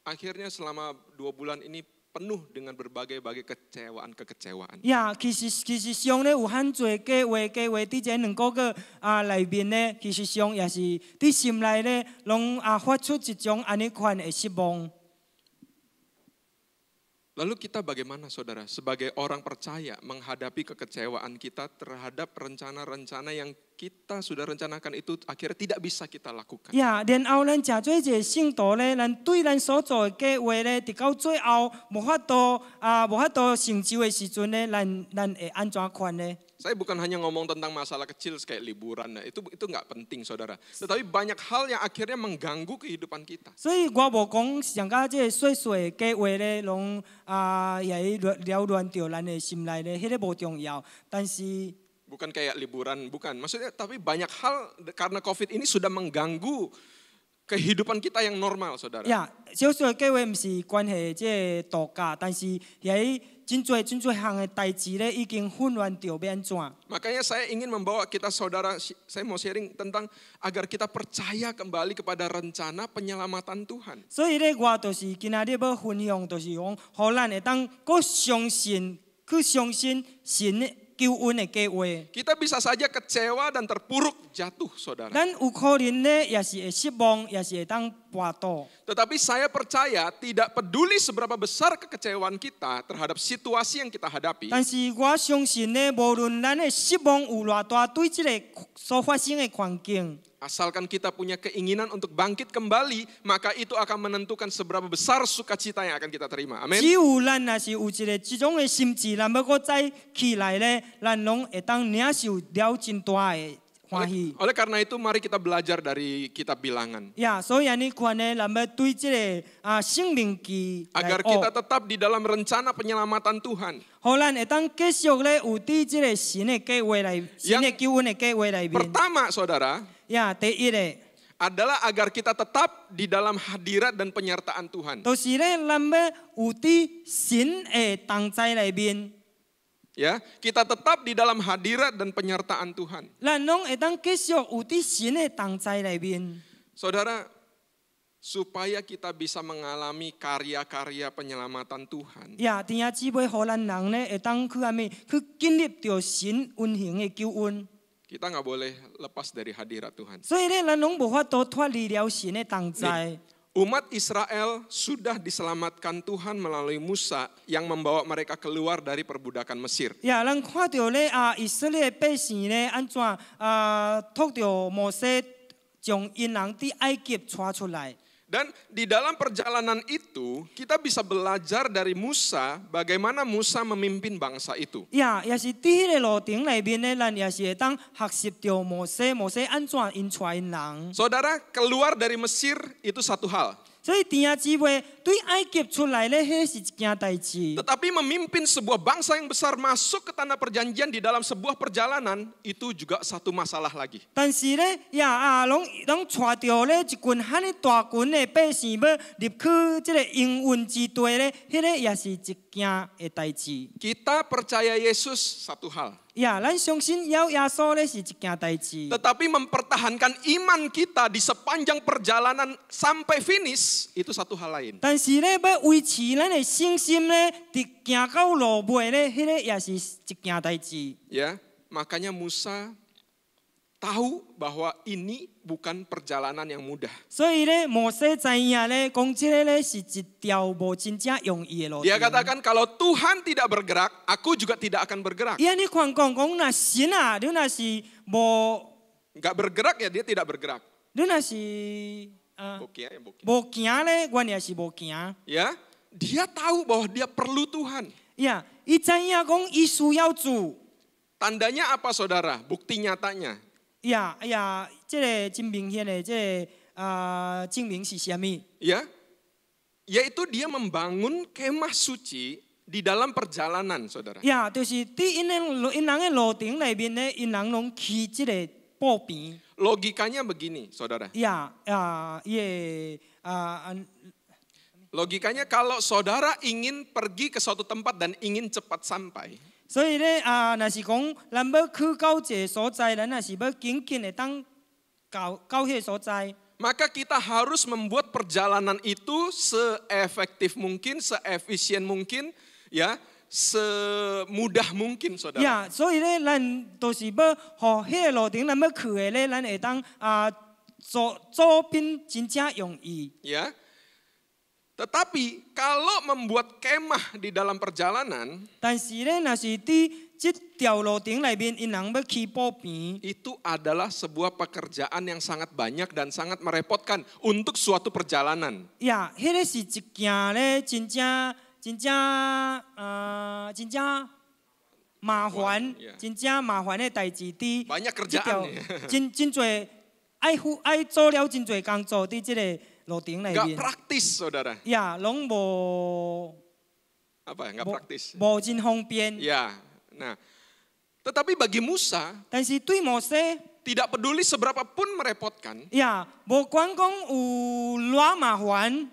akhirnya selama 2 bulan ini penuh dengan berbagai kekecewaan. 呀，其实上咧有很多计划伫这2个月内面咧，其实上也是伫心内咧，拢发出一种安尼款的失望。 Lalu kita bagaimana, saudara, sebagai orang percaya menghadapi kekecewaan kita terhadap rencana-rencana yang kita sudah rencanakan itu akhirnya tidak bisa kita lakukan. 呀，然后咱诚做一个信徒咧，咱对咱所做的计划咧，直到最后无法度成就的时阵咧，咱会安怎款呢？ Saya bukan hanya ngomong tentang masalah kecil kayak liburan, nah, itu nggak penting, saudara. Tetapi banyak hal yang akhirnya mengganggu kehidupan kita. 所以我无讲上甲这细的计划咧，拢也扰乱到咱的心内咧，迄个无重要，但是。 Bukan kayak liburan, bukan. Maksudnya, tapi banyak hal karena COVID ini sudah mengganggu kehidupan kita yang normal, saudara. 呀，小小的计划毋是关系即个度假，但是遐真侪项的代志咧，已经混乱掉要安怎？ Makanya saya ingin membawa kita saudara, saya mau sharing tentang agar kita percaya kembali kepada rencana penyelamatan Tuhan. 所以咧，我就是今仔日要分享，就是讲，互咱会当搁相信，去相信神的救恩的计划。 Kita bisa saja kecewa dan terpuruk jatuh, saudara. 咱有可能咧，也是会失望，也是会当跌倒。 Tetapi saya percaya tidak peduli seberapa besar kekecewaan kita terhadap situasi yang kita hadapi. 但是我相信咧，无论咱的失望有偌大，对即个所发生的环境。 Asalkan kita punya keinginan untuk bangkit kembali, maka itu akan menentukan seberapa besar sukacita yang akan kita terima. Amin. 只有咱若是有一个这种的心智，咱要搁再起来咧，咱拢会当领受了真大的欢喜。 Oleh karena itu, mari kita belajar dari kitab Bilangan. 呀，所以安尼看呢，咱要对这个生命记来 Agar kita tetap di dalam rencana penyelamatan Tuhan. 互咱会当继续咧有伫这个神的计划内，神的救恩的计划内面。 Pertama, saudara, 呀，第一个。 adalah agar kita tetap di dalam hadirat dan penyertaan Tuhan. 就是咧，咱要有伫神的同在内面， Ya, kita tetap di dalam hadirat dan penyertaan Tuhan. 咱拢会当继续有伫神的同在内面。 Saudara, supaya kita bisa mengalami karya-karya penyelamatan Tuhan. 呀，弟兄姊妹，互咱人咧会当去安尼去经历到神运行的救恩。 Kita nggak boleh lepas dari hadirat Tuhan. 所以咧，咱拢无法度脱离了神的同在。 Umat Israel sudah diselamatkan Tuhan melalui Musa yang membawa mereka keluar dari perbudakan Mesir. 呀，咱看到咧以色列百姓咧安怎托着摩西将因人伫埃及带出来。 Dan di dalam perjalanan itu kita bisa belajar dari Musa bagaimana Musa memimpin bangsa itu. 呀，也是伫迄个路程内面咧，咱也是会当学习到摩西安怎因带因人。 Saudara, keluar dari Mesir itu satu hal. 所以弟兄姊妹，对埃及出来咧，迄是一件代志。 Tetapi memimpin sebuah bangsa yang besar masuk ke tanah perjanjian di dalam sebuah perjalanan itu juga satu masalah lagi. 但是咧，拢带着咧一群遐尼大群的百姓要入去即个应允之地咧，迄个也是一件的代志。 Kita percaya Yesus satu hal. 呀，咱相信耶稣咧是一件代志。 Tetapi mempertahankan iman kita di sepanjang perjalanan sampai finish itu satu hal lain. 但是咧，要维持咱的信心咧，直行到路尾咧，迄个也是一件代志。 Ya, makanya Musa tahu bahwa ini bukan perjalanan yang mudah. 所以咧，摩西知影咧，讲即个咧是一条无真正容易的路。 Dia katakan kalau Tuhan tidak bergerak, aku juga tidak akan bergerak. 伊安尼看讲，若神啊，你若是无， Enggak bergerak ya dia tidak bergerak. 你若是Bokeh ya, bokeh. 无行咧，阮也是无行。 Ya, dia tahu bahwa dia perlu Tuhan. 呀，伊知影讲伊需要主。 Tandanya apa saudara? Bukti nyatanya. 呀，即个真明显的，即个证明是啥物？ Ya, yaitu dia membangun kemah suci di dalam perjalanan, saudara. 呀，就是伫因人的路程内面咧，因人拢去即个步边。 Logikanya begini, saudara. 呀，伊Logikanya kalau saudara ingin pergi ke suatu tempat dan ingin cepat sampai, 所以咧若是讲咱要去到一个所在，咱若是要紧的当到迄个所在。 maka kita harus membuat perjalanan itu seefektif mungkin, seefisien mungkin, ya, semudah mungkin, saudara. 呀，所以咧，咱都是要互迄个路程，咱要去的咧，咱会当做品真正容易。 Ya. Tetapi kalau membuat kemah di dalam perjalanan, 但是咧，若是伫即条路程内面，因人要去步边， itu adalah sebuah pekerjaan yang sangat banyak dan sangat merepotkan untuk suatu perjalanan. 呀，迄个是一件咧，真正麻烦，真正麻烦的代志。伫 Banyak 即条 kerjaan. 真侪爱做了真侪工作伫即个路程内 Gak 面。 praktis, saudara. 呀，拢无 Apa ya? Gak praktis. 无真方便。 Ya. Nah, tetapi bagi Musa, 但是对摩西， tidak peduli seberapa pun merepotkan, 呀，无管讲有偌麻烦，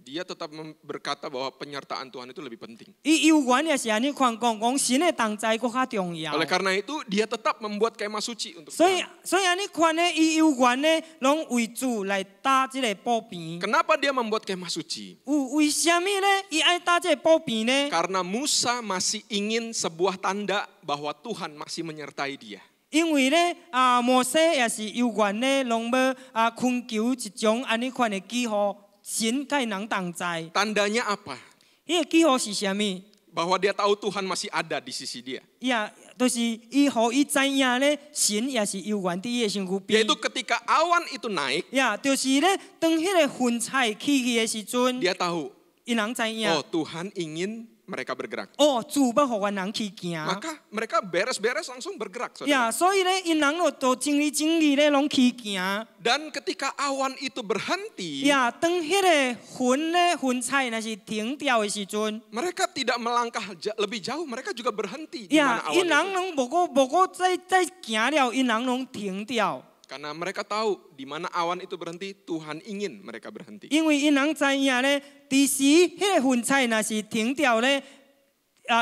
dia tetap berkata bahwa penyertaan Tuhan itu lebih penting. 伊有缘也是安尼看讲神的同在搁较重要。 Oleh karena itu, dia tetap membuat kemah suci untuk 所以 Tuhan. 安尼看呢，伊有缘呢，拢为主来搭这个宝瓶。 Kenapa dia membuat kemah suci? 为什么呢？伊爱搭这个宝瓶呢？ Karena Musa masih ingin sebuah tanda bahwa Tuhan masih menyertai dia. 因为呢，摩西也是有缘呢，拢要恳求一种安尼款的记号，神甲人同在。 Tandanya apa? 伊个记号是什么？ Bahwa dia tahu Tuhan masih ada di sisi dia. 呀，就是伊互伊知影呢，神也是有缘伫伊个身躯边。 Yaitu ketika awan itu naik, 呀，就是呢，当迄个云彩起去的时阵， dia tahu, 伊人知影。 oh Tuhan ingin mereka bergerak. 哦，主要互阮人去行。 Maka mereka beres-beres langsung bergerak. Saudara. 呀，所以呢，因人就整理咧，拢去行。 Dan ketika awan itu berhenti, 呀，当迄个云彩若是停掉的时阵， mereka tidak melangkah lebih jauh, mereka juga berhenti di mana 呀， awan 因人 itu. 拢无过再行了，因人拢停掉， Karena mereka tahu di mana awan itu berhenti, Tuhan ingin mereka berhenti. 因为因人知影咧，伫时迄个云彩若是停掉咧，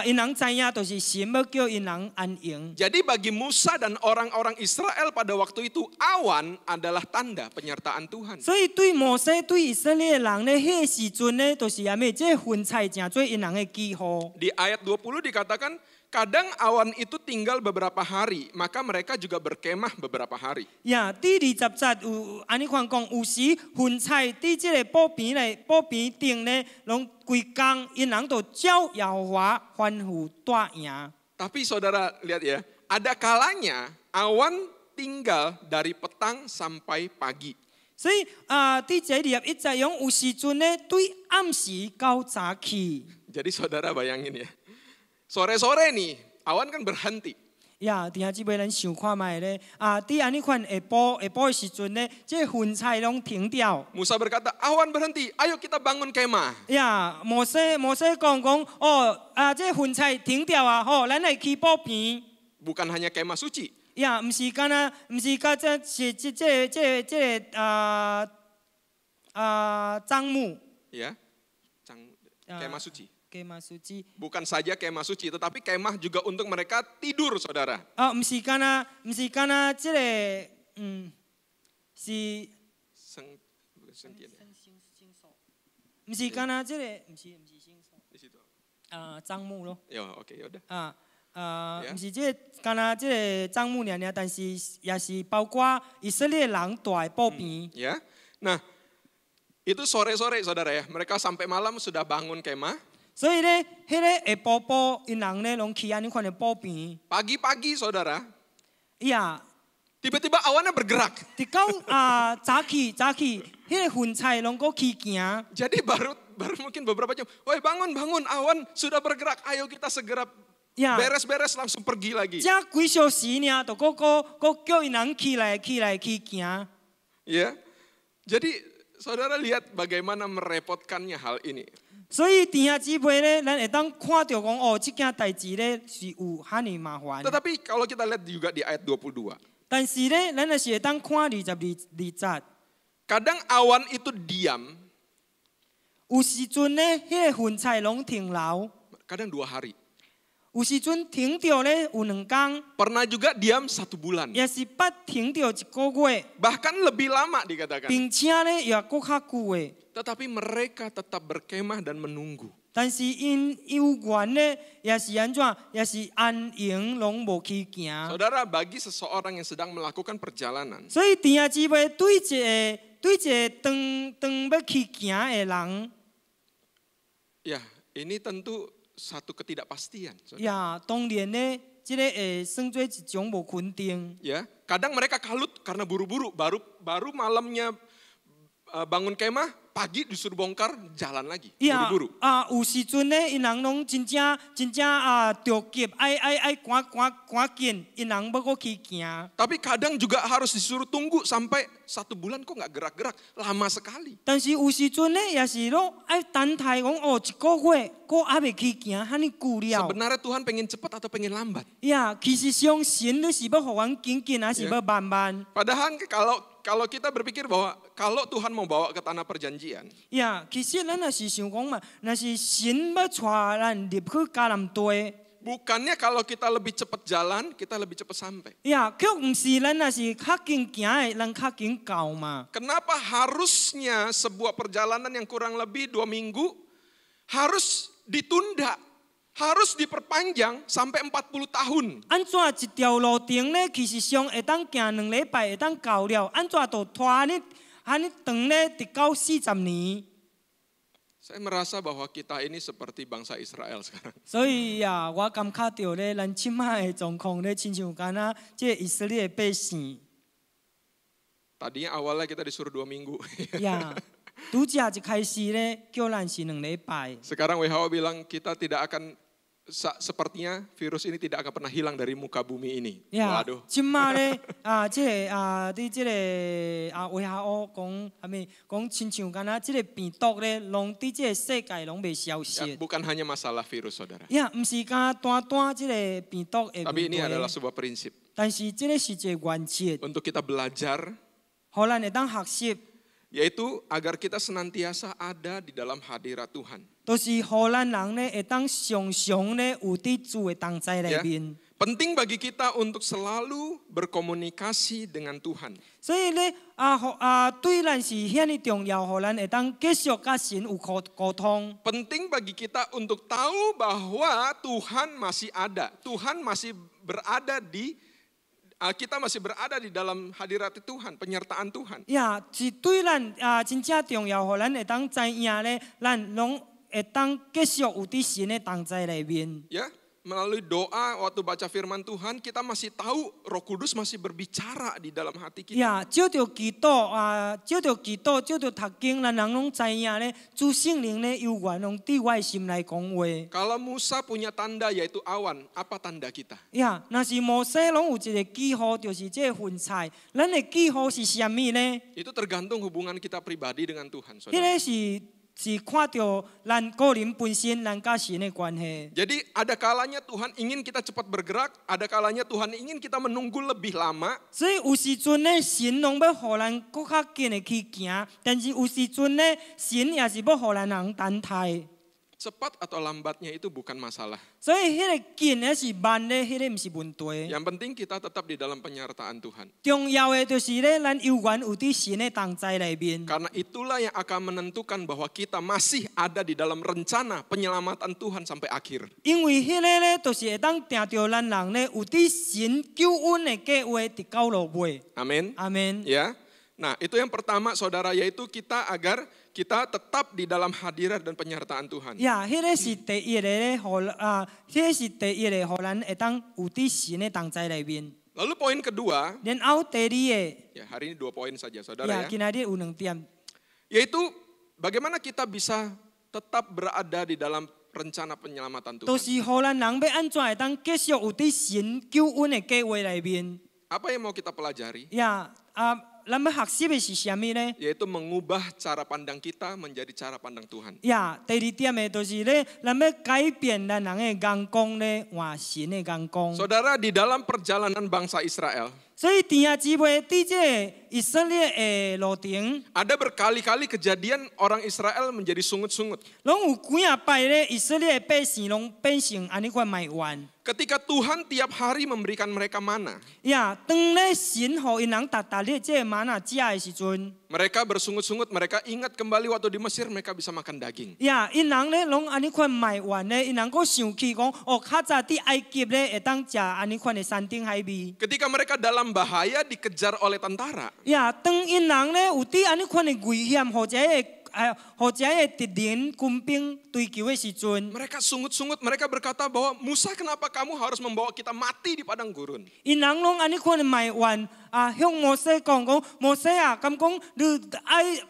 因人知影就是神要叫因人安营。 Jadi bagi Musa dan orang-orang Israel pada waktu itu, awan adalah tanda penyertaan Tuhan. 所以对摩西对以色列人咧，迄个时阵咧，就是安尼，这云彩正做因人的记号。 Di ayat 20 dikatakan, kadang awan itu tinggal beberapa hari, maka mereka juga berkemah beberapa hari. 呀，第20节有安尼款讲，有时云彩伫即个宝瓶顶咧，拢规工，因人就照耶和华欢呼大赢。 Tapi saudara lihat ya, ada kalanya awan tinggal dari petang sampai pagi. 所以伫这21节用有时阵咧，对暗时到早起。 Jadi saudara bayangin ya, sore-sore nih awan kan berhenti. 呀，弟兄姊妹，咱想看卖咧，伫安尼款下晡的时阵咧，这云彩拢停掉。 Musa berkata, awan berhenti, ayo kita bangun kemah. 呀，摩西讲，这云彩停掉啊，吼，咱来起宝瓶。 Bukan hanya kemah suci, 呀，毋是干那，毋是干这是这樟木 ya, kemah suci. 嘅嘛书记 Bukan saja kemah suci, tetapi kemah juga untuk mereka tidur, saudara. 毋是干那这个是 Bukan sentian ya, 毋是干那这个毋是星座 di situ. 樟木咯 Ya, oke, yaudah. 毋是这个干那这个樟木尔，但是也是包括以色列人住的宝瓶。 Ya, nah itu sore-sore, saudara ya. Mereka sampai malam sudah bangun kemah. 所以咧，迄个下晡因人咧拢起安尼款的宝瓶。 Pagi-pagi, saudara, 呀， tiba-tiba awannya bergerak. 直到早起，迄个云彩拢搁起行。 Jadi baru mungkin beberapa jam. Woi bangun, awan sudah bergerak. Ayo kita segera Ya. beres-beres langsung pergi lagi. 才几小时呢，就搁叫因人起来起行。 Ya, jadi saudara lihat bagaimana merepotkannya hal ini. 所以弟兄姊妹咧，咱会当看到讲这件代志咧是有哈尼麻烦。 Tetapi kalau kita lihat juga di ayat 22. 但是咧，咱也是会当看22节。 Kadang awan itu diam, 有时阵咧，迄个云彩拢停留； kadang 2 hari. 有时阵停掉咧有2天， Pernah juga diam 1 bulan. 也是捌停掉1个月， Bahkan lebih lama dikatakan. 并且咧也搁较久的。 Tetapi mereka tetap berkemah dan menunggu. 但是因有缘咧，也是安怎，也是安营拢无去行。 Saudara, bagi seseorang yang sedang melakukan perjalanan, 所以弟兄姊妹对一个当要去行的人， ya ini tentu satu ketidakpastian. Saudara. 呀，当然咧，这个会算做一种无肯定。 Ya, kadang mereka kalut karena buru-buru, baru malamnya bangun kemah, pagi disuruh bongkar, jalan lagi, 呀 buru-buru. 有时阵咧，因人拢真正着急，爱赶紧，因人要搁去行。 Tapi kadang juga harus disuruh tunggu sampai 1 bulan kok nggak gerak-gerak, lama sekali. 但是有时阵咧，也是咯爱等待讲哦，1个月，搁还未去行，遐尼久了。 Sebenarnya Tuhan pengen cepat atau pengen lambat? 呀，其实上神你是要互阮紧紧，还是要慢慢？ Padahal kalau kita berpikir bahwa kalau Tuhan mau bawa ke tanah perjanjian, 呀，其实咱也是想讲嘛，若是神要带咱入去迦南地。 bukannya kalau kita lebih cepat jalan, kita lebih cepat sampai. 呀，却毋是咱若是较紧行的，咱较紧到嘛。 Kenapa harusnya sebuah perjalanan yang kurang lebih 2 minggu harus ditunda, harus diperpanjang sampai 40 tahun? 安怎一条路程呢？其实上会当行2礼拜，会当到了。安怎就拖安尼长呢？直到40年。 Saya merasa bahwa kita ini seperti bangsa Israel sekarang. 所以呀，我感觉到咧，咱即摆的状况咧，亲像敢若即以色列的百姓 Tadinya awalnya kita disuruh 2 minggu. 呀，拄只一开始咧，叫咱是2礼拜。 Sekarang WHO bilang kita tidak akan, sepertinya virus ini tidak akan pernah hilang dari muka bumi ini. 呀 Waduh.，即摆咧你即个WHO 讲亲像敢若即个病毒咧，拢伫即个世界拢未消 Ya, 失。 bukan hanya masalah virus, saudara. 呀，毋是敢单即个病毒的 Tapi 问 ini adalah 题， sebuah prinsip 但是即个是一个原则， untuk kita belajar, 互咱会当学习， yaitu agar kita senantiasa ada di dalam hadirat Tuhan. 就是互咱人咧会当常常咧有伫主的同在里 Ya. 面。 Penting bagi kita untuk selalu berkomunikasi dengan Tuhan. 所以咧对咱是遐尼重要，互咱会当继续甲神有沟通。 Penting bagi kita untuk tahu bahwa Tuhan masih ada. Tuhan masih berada di, kita masih berada di dalam hadirat Tuhan, penyertaan Tuhan. 呀，是对咱真正重要，互咱会当知影咧，咱拢会当继续有伫神的同在里面。 Ya, melalui doa waktu baca firman Tuhan, kita masih tahu Roh Kudus masih berbicara di dalam hati kita. 呀，照着祈祷照着祈祷，照着读经，咱人拢知影咧，主圣灵咧有愿拢伫我的心来讲话。 Kalau Musa punya tanda yaitu awan, apa tanda kita? 呀，若是摩西拢有一个记号，就是这个云彩，咱的记号是啥物呢？ Itu tergantung hubungan kita pribadi dengan Tuhan, 迄 saudara. 个是看到咱个人本身，咱甲神的关系。 Jadi ada kalanya Tuhan ingin kita cepat bergerak, ada kalanya Tuhan ingin kita menunggu lebih lama. 所以有时阵咧，神拢要互咱搁较紧的去行，但是有时阵咧，神也是要互咱人等待。 Cepat atau lambatnya itu bukan masalah. 所以迄个紧还是慢咧，迄个毋是问题。 Yang penting kita tetap di dalam penyertaan Tuhan. 重要的就是咧，咱有缘有伫神的同在里面。 Karena itulah yang akan menentukan bahwa kita masih ada di dalam rencana penyelamatan Tuhan sampai akhir. 因为迄个咧，就是会当定着咱人咧有伫神救恩的计划直到落尾。 Amin. 阿门。 Ya. Nah, itu yang pertama saudara, yaitu kita agar kita tetap di dalam hadirat dan penyertaan Tuhan. 呀，迄个是第一个咧，迄个是第一个，互咱会当有伫神的同在里面。 Lalu poin kedua, 然後第二個， ya hari ini 2 poin saja saudara 呀， ya, 今仔日有2點， yaitu bagaimana kita bisa tetap berada di dalam rencana penyelamatan 都 Tuhan. 是互咱人要安怎會當繼續有伫神救恩的計劃裏面。 Apa yang mau kita pelajari? 呀，咱要學習的是啥物呢？ Yaitu mengubah cara pandang kita menjadi cara pandang Tuhan. 呀，第二點的就是咧，咱要改變咱人的眼光咧，換神的眼光。 Saudara, di dalam perjalanan bangsa Israel, 所以弟兄姊妹，伫這個以色列的路程， ada berkali-kali kejadian orang Israel menjadi sungut-sungut. 攏有幾啊擺咧，以色列的百姓攏變成安尼款賣完。 Ketika Tuhan tiap hari memberikan mereka mana, 呀，當咧神互因人逐日這個瑪納食的時陣， mereka bersungut-sungut, mereka ingat kembali waktu di Mesir mereka bisa makan daging. 呀，因人咧攏安尼款賣完咧，因人佫想起講，哦，較早佇埃及咧會當食安尼款的山頂海味。 Ketika mereka dalam bahaya dikejar oleh tentara, 呀，當因人咧有佇安尼款的危險或者互这个敌人军兵追求的时阵， mereka sungut-sungut, mereka berkata bahwa Musa, kenapa kamu harus membawa kita mati di padang gurun? 因人拢安尼款的埋怨向摩西讲，摩西啊，敢讲你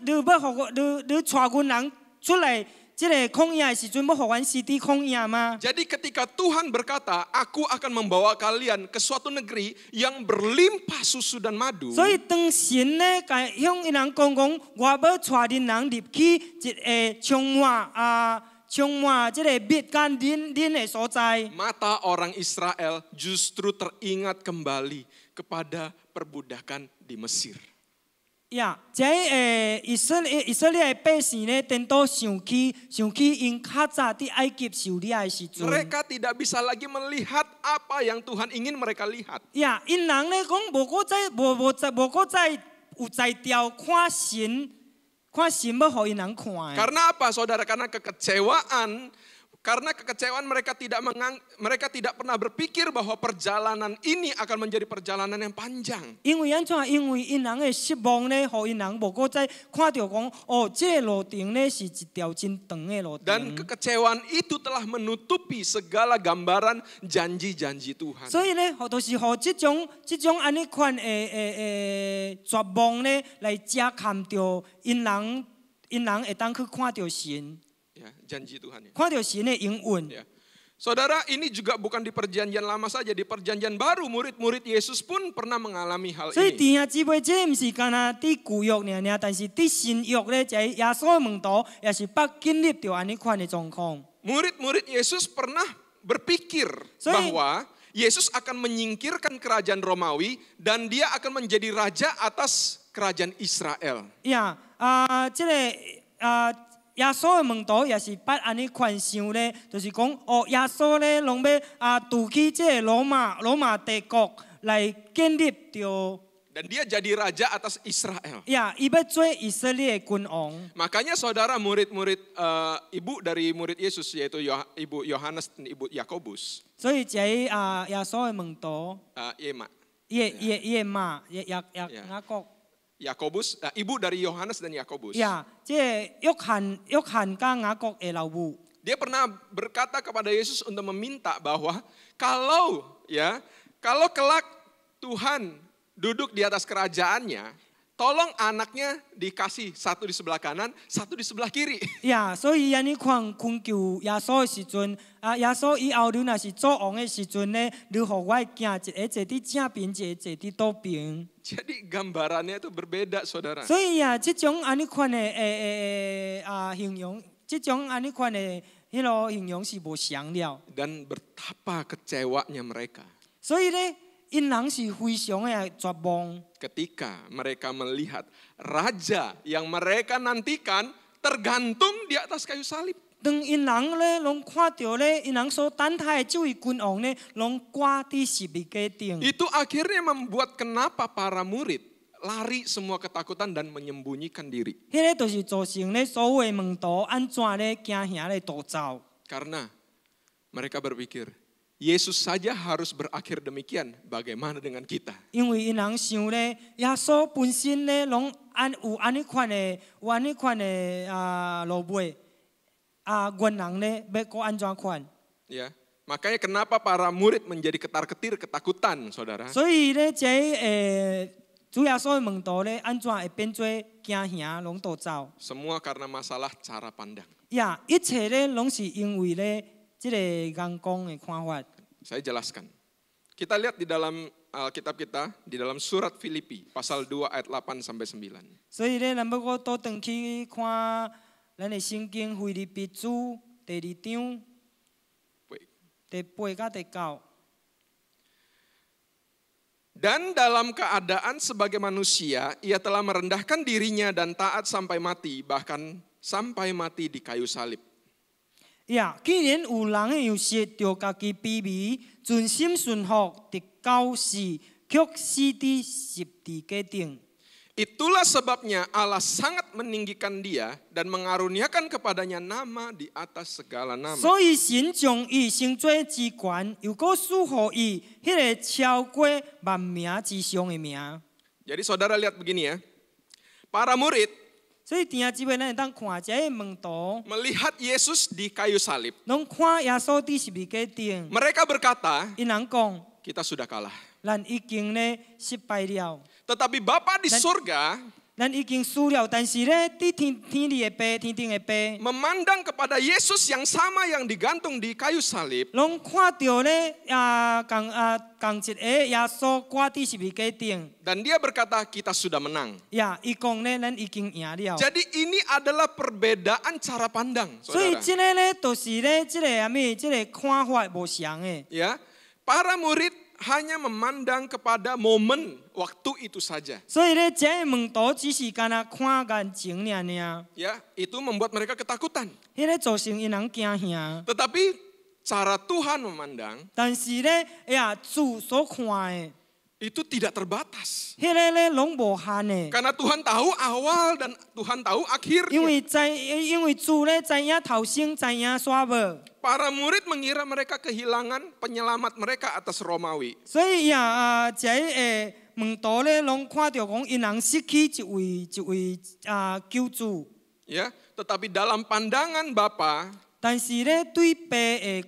要互我，你带阮人出来。 这个曠野的时阵，要互阮死伫曠野吗？ Jadi ketika Tuhan berkata, aku akan membawa kalian ke suatu negeri yang berlimpah susu dan madu. 所以当神咧，向因人讲，我要带恁人入去一个充满这个蜜甘甜的所在。 Mata orang Israel justru teringat kembali kepada perbudakan di Mesir. 呀，这以色列的百姓咧，颠倒想起因较早伫埃及受掠的时阵。 Mereka tidak bisa lagi melihat apa yang Tuhan ingin mereka lihat. 呀，因人咧讲无搁再有才调看神要互因人看的。 Karena apa, saudara? Karena kekecewaan mereka tidak pernah berpikir bahwa perjalanan ini akan menjadi perjalanan yang panjang. 因为安怎？因为因人的失望咧，互因人无搁再看到讲，这个路程咧是一条真长的路程。 Dan kekecewaan itu telah menutupi segala gambaran janji-janji Tuhan. 所以咧，就是互这种安尼款的绝望咧，来遮看到因人会当去看到神。 Ya, janji Tuhan ya. 看到神的应允。 Ya. Saudara, ini juga bukan di perjanjian lama saja, di perjanjian baru murid-murid Yesus pun pernah mengalami hal 所以 ini. 弟兄姊妹，这毋是干那伫旧约尔，但是伫新约咧，在耶稣的门徒也是捌经历到安尼款的状况。 Murid-murid Yesus pernah berpikir bahwa Yesus akan menyingkirkan kerajaan Romawi dan dia akan menjadi raja atas kerajaan Israel. 呀，这个耶稣的门徒也是捌安尼款想咧，就是讲耶稣咧，拢要夺去这个罗马帝国来建立着。 Dan dia jadi raja atas Israel. 呀，伊要做以色列的君王。 Makanya saudara murid-murid ibu dari murid Yesus yaitu ibu Yohanes dan ibu Yakobus. 所以这耶稣的门徒， Ema. 耶妈雅各。 Yakobus, ibu dari Yohanes dan Yakobus. 呀，这约翰甲雅各的老母。 Dia pernah berkata kepada Yesus untuk meminta bahwa kalau kelak Tuhan duduk di atas kerajaannya, tolong anaknya dikasih satu di sebelah kanan, satu di sebelah kiri. 呀，所以安尼看恳求耶稣的时阵，耶稣以后你若是做王的时阵呢，你互我的囝一个坐伫正边，一个坐伫倒边。 Jadi gambarannya itu berbeda, saudara. 所以呀，这种安尼款的形容，这种安尼款的迄落形容是无详了。 Dan betapa kecewanya mereka 所以呢，因人是非常的绝望。 ketika mereka melihat raja yang mereka nantikan tergantung di atas kayu salib. 当因人咧，拢看到咧，因人所等待的这位君王咧，拢挂伫十字架顶。 Itu akhirnya membuat kenapa para murid lari semua ketakutan dan menyembunyikan diri. 迄个就是造成咧所有的门徒安怎咧惊吓咧逃走。 Karena mereka berpikir, Yesus saja harus berakhir demikian, bagaimana dengan kita? 因为因人想咧，耶稣本身咧，拢有安尼款的路尾。 原人咧要过安怎款？ Ya, makanya kenapa para murid menjadi ketar-ketir ketakutan, saudara? 所以咧，这主耶稣的门徒咧，安怎会变做惊吓，拢逃走？ Semua karena masalah cara pandang. 呀，一切咧，拢是因为咧，这个眼光的看法。 Saya jelaskan. Kita lihat di dalam Alkitab kita, di dalam surat Filipi, pasal 2 ayat 8 sampai 9. 所以咧，咱要我倒转去看咱的圣经腓立比书第2章第8到第9。 Dan dalam keadaan sebagai manusia, ia telah merendahkan dirinya dan taat sampai mati, bahkan sampai mati di kayu salib. 呀，既然有人的样式，就家己卑微，全心顺服，直到死，却死伫十字架顶。 Itulah sebabnya Allah sangat meninggikan dia dan mengaruniakan kepadanya nama di atas segala nama. 所以神将伊升做之权，又搁赐予伊迄个超过万名之上的名。 Jadi saudara lihat begini ya, para murid 所以弟兄姊妹，咱会当看这个门徒， melihat Yesus di kayu salib. 拢看耶稣伫十字架顶， Mereka berkata, 因人讲， kita sudah kalah. 咱已经咧失败了， Tetapi Bapa di surga 咱已经输了。但是咧，伫天里的爸，天顶的爸， memandang kepada Yesus yang sama yang digantung di kayu salib. 拢看到咧共一个耶稣挂伫十字架顶， Dan dia berkata, kita sudah menang. 伊讲咧，咱已经赢了。 Jadi ini adalah perbedaan cara pandang, 所以 saudara. 这个咧，就是咧，这个这个看法无相的。 Ya, para murid hanya memandang kepada momen waktu itu saja. 所以咧，这个门徒只是干那看眼前尔， Ya, itu membuat mereka ketakutan. 迄个造成因人惊吓。 Tetapi cara Tuhan memandang 但是咧，主所看的， itu tidak terbatas. 迄个咧拢无限的。 Karena Tuhan tahu awal dan Tuhan tahu 因 akhirnya. 为主咧知影头先，知影煞尾。 Para murid mengira mereka kehilangan penyelamat mereka atas Romawi. 所以这个门徒咧，拢看到讲因人失去一位救主。 Ya, tetapi dalam pandangan Bapa, 但是咧，对爸的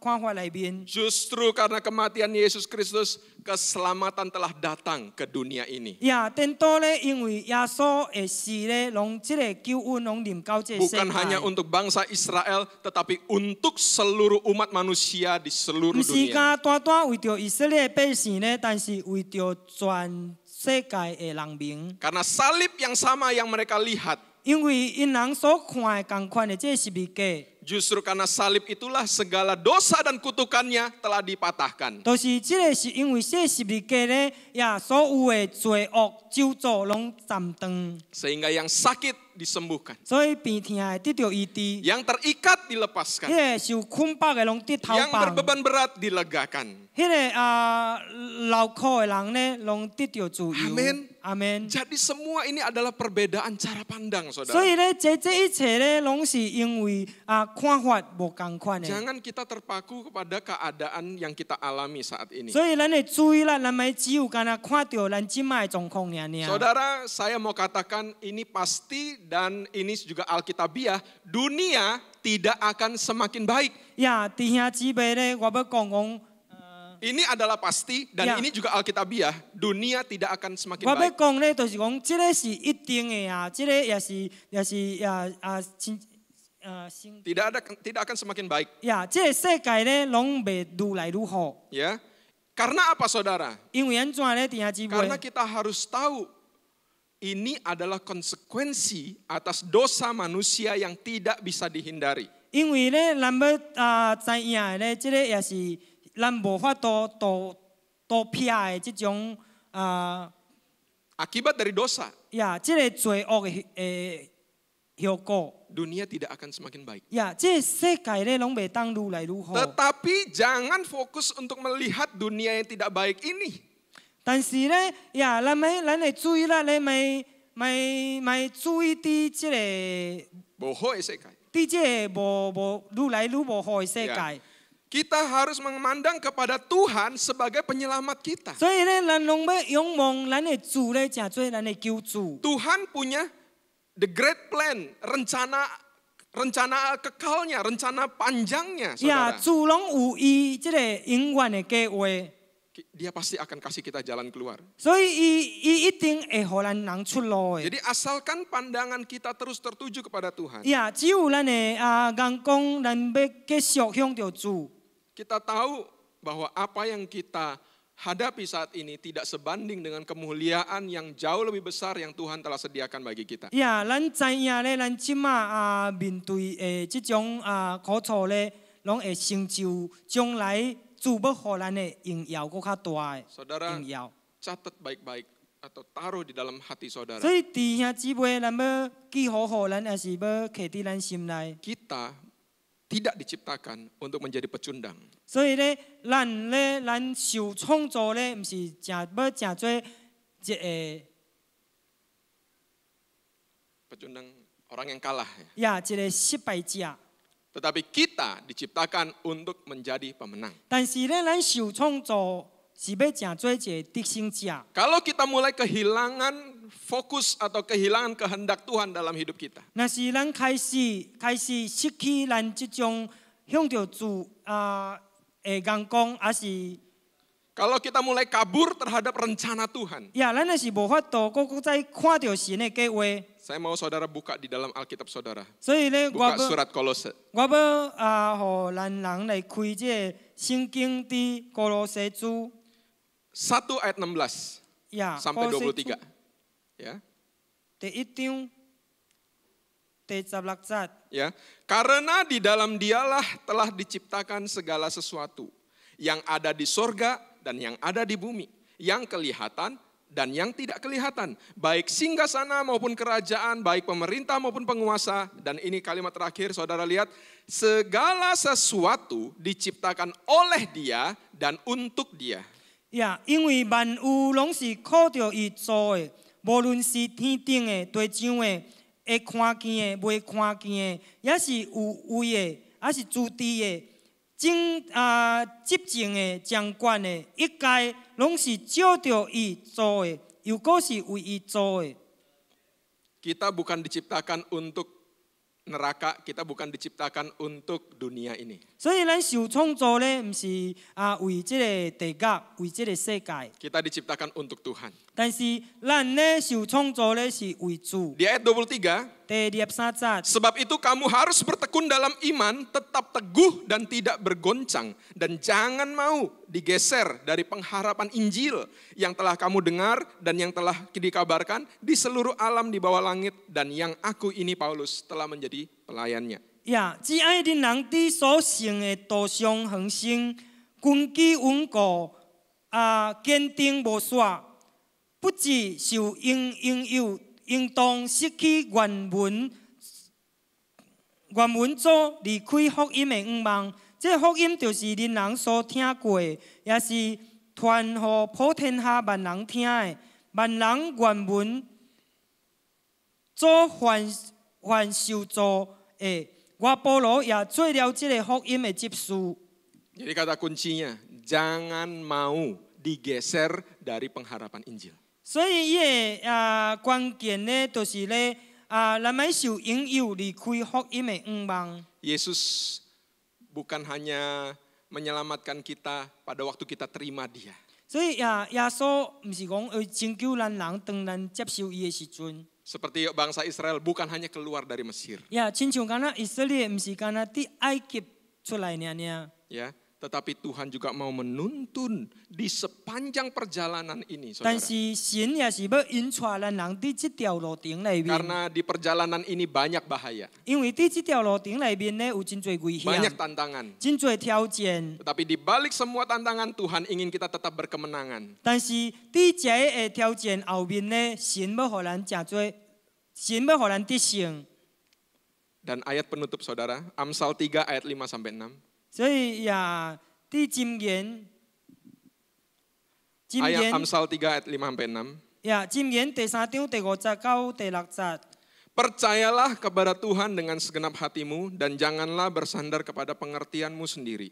看法里面， justru karena kematian Yesus Kristus, keselamatan telah datang ke dunia ini. 颠倒咧，因为耶稣的死咧，拢即个救恩拢临到这世界。 Bukan hanya untuk bangsa Israel, tetapi untuk seluruh umat manusia di seluruh 唔是 dunia. 单为着以色列百姓咧，但是为着全世界的人民。 Karena salib yang sama yang mereka lihat, 因为因人所看的同款的这十字架， justru karena salib itulah segala dosa dan kutukannya telah dipatahkan. 就是这个是因为这十字架咧，所有的罪恶咒诅拢斩断， Sehingga yang sakit disembuhkan, 所以病痛的得到医治， yang terikat dilepaskan, 迄个受捆绑的拢得头 yang 放， berbeban berat dilegakan. 迄个劳苦的人咧，拢得到自由。 Amin. 阿门。 Jadi semua ini adalah perbedaan cara pandang, 所 saudara. 以咧，这一切咧，拢是因为看法无同款的。 Jangan kita terpaku kepada keadaan yang kita alami saat ini. 所以咱会注意啦，咱咪只有干那看到咱即卖状况尔。 Saudara, saya mau katakan ini pasti dan ini juga Alkitabiah, dunia tidak akan semakin baik. 弟兄姊妹咧，我要讲。 Ini adalah pasti dan Ya. ini juga Alkitabiah, dunia tidak akan semakin 我要 baik. 讲咧，就是讲，这个是一定的这个也是Tidak akan semakin baik. 这个世界咧，拢袂愈来愈好。 Ya, karena apa, saudara? 因为安怎咧，弟兄姊妹？ Karena kita harus tahu ini adalah konsekuensi atas dosa manusia yang tidak bisa dihindari. 因为咧，咱要知影的咧，这个也是咱无法度躲撇的这种Akibat dari dosa, 这个罪恶的后果。 dunia tidak akan semakin baik. 这个世界咧，拢袂当愈来愈好。 Tetapi jangan fokus untuk melihat dunia yang tidak baik ini. 但是咧，咱会注意啦，咱咪注意伫即个。 Bohong sekai. 伫这个无愈来愈无好的世界， Kita harus memandang kepada Tuhan sebagai penyelamat kita. 所以咧，咱拢要仰望咱的主咧，诚做咱的救主。 Tuhan punya the great plan, rencana kekalnya, rencana panjangnya, saudara. 主拢有伊即个永远的计划， Dia pasti akan kasih kita jalan keluar. 所以伊一定会互咱人出路的。 Jadi asalkan pandangan kita terus tertuju kepada Tuhan. 只有咱的眼光，咱要继续向着主。 Kita tahu bahwa apa yang kita hadapi saat ini tidak sebanding dengan kemuliaan yang jauh lebih besar yang Tuhan telah sediakan bagi kita. 咱知影咧，咱即马面对即种苦楚咧，拢会成就将来主要互咱的荣耀更较大的 Saudara, 荣耀。 catat baik-baik atau taruh di dalam hati saudara. 所以弟兄姊妹，咱要记好，咱也是要刻伫咱心内。 Kita tidak diciptakan untuk menjadi pecundang. 所以咧，咱受创造咧，毋是要诚做一个 Pecundang orang yang kalah. 一个失败者。 Tetapi kita diciptakan untuk menjadi pemenang. 但是咧，咱受创造是要诚做一个得胜者。 Kalau kita mulai kehilangan fokus atau kehilangan kehendak Tuhan dalam hidup kita. 若是咱开始失去咱这种向着主的眼光，还是 Kalau kita mulai kabur terhadap rencana Tuhan. 咱若是无法度，搁再看到神的计划。 Saya mau saudara buka di dalam Alkitab saudara. 所以咧， Buka surat Kolose. 我要互咱人来开这个圣经的哥罗西书， 1 ayat 16 sampai 23. Ya. 第一章第16节。 Ya, karena di dalam Dialah telah diciptakan segala sesuatu yang ada di sorga dan yang ada di bumi, yang kelihatan dan yang tidak kelihatan, baik singgasana maupun kerajaan, baik pemerintah maupun penguasa. Dan ini kalimat terakhir, saudara lihat, segala sesuatu diciptakan oleh Dia dan untuk Dia. 因为万物拢是靠着伊做的，无论是天顶的、地上的、会看见的、未看见的，也是有位的，也是主治的。 执政的、掌管的，一概拢是照着伊做的，又搁是为伊做的。 Kita bukan diciptakan untuk neraka, kita bukan diciptakan untuk dunia ini. 所以咱受创造咧，毋是为即个地狱，为即个世界， Kita diciptakan untuk Tuhan. 但是咱咧受创造咧是为主。 Di ayat 23, 第23节， sebab itu kamu harus bertekun dalam iman, tetap teguh dan tidak bergoncang. Dan jangan mau digeser dari pengharapan Injil yang telah kamu dengar dan yang telah dikabarkan di seluruh alam di bawah langit. Dan yang aku ini Paulus telah menjadi pelayannya. 只爱恁人伫所行的道上恒心，根基稳固，坚定无煞，不致受应当失去原文所离开福音的愿望。这福音就是恁人所听过的，也是传互普天下万人听的。万人原文所凡受造的。 我保罗也做了这个福音的执事。 Jadi kata kuncinya, jangan mau digeser dari pengharapan Injil. 所以伊的关键呢，就是咧咱要受引诱离开福音的愿望。 Yesus bukan hanya menyelamatkan kita pada waktu kita terima Dia. 所以耶稣毋是讲拯救咱人，当咱接受伊的时阵。 Seperti bangsa Israel bukan hanya keluar dari Mesir. 亲像敢若以色列，毋是敢若伫埃及出来尔。 Ya, tetapi Tuhan juga mau menuntun di sepanjang perjalanan ini, 但 saudara. 是神也是要引带咱人伫这条路程内面， Karena di perjalanan ini banyak bahaya, 因为伫这条路程内面呢有真侪危 banyak 险， tantangan. 真侪挑战。 Tetapi di balik semua tantangan Tuhan ingin kita tetap berkemenangan. 但是伫这个挑战后面呢，神要互咱真多，神要互咱得胜。 Dan ayat penutup saudara, Amsal 3 ayat 5 sampai 6. 所以伫箴言 Amsal 3 ayat 5 sampai 6. 箴言第3章第5節到第6節。 Percayalah kepada Tuhan dengan segenap hatimu dan janganlah bersandar kepada pengertianmu sendiri.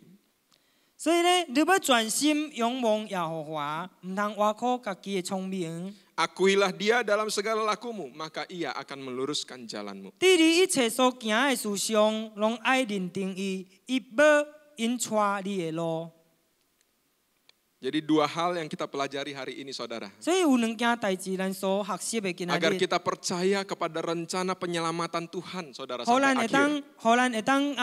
所以呢，你要專心仰望耶和華，唔通挖苦家己的聰明。 Akuilah Dia dalam segala lakumu, maka Ia akan meluruskan jalanmu. 伫你一切所行的事上，攏愛認定伊，伊要引帶你的路。 Jadi dua hal yang kita pelajari hari ini saudara. 所以有兩件代志咱所學習的今仔 Agar 日， kita percaya kepada rencana penyelamatan Tuhan saudara 互咱 sampai 會 akhir. 當，互咱會當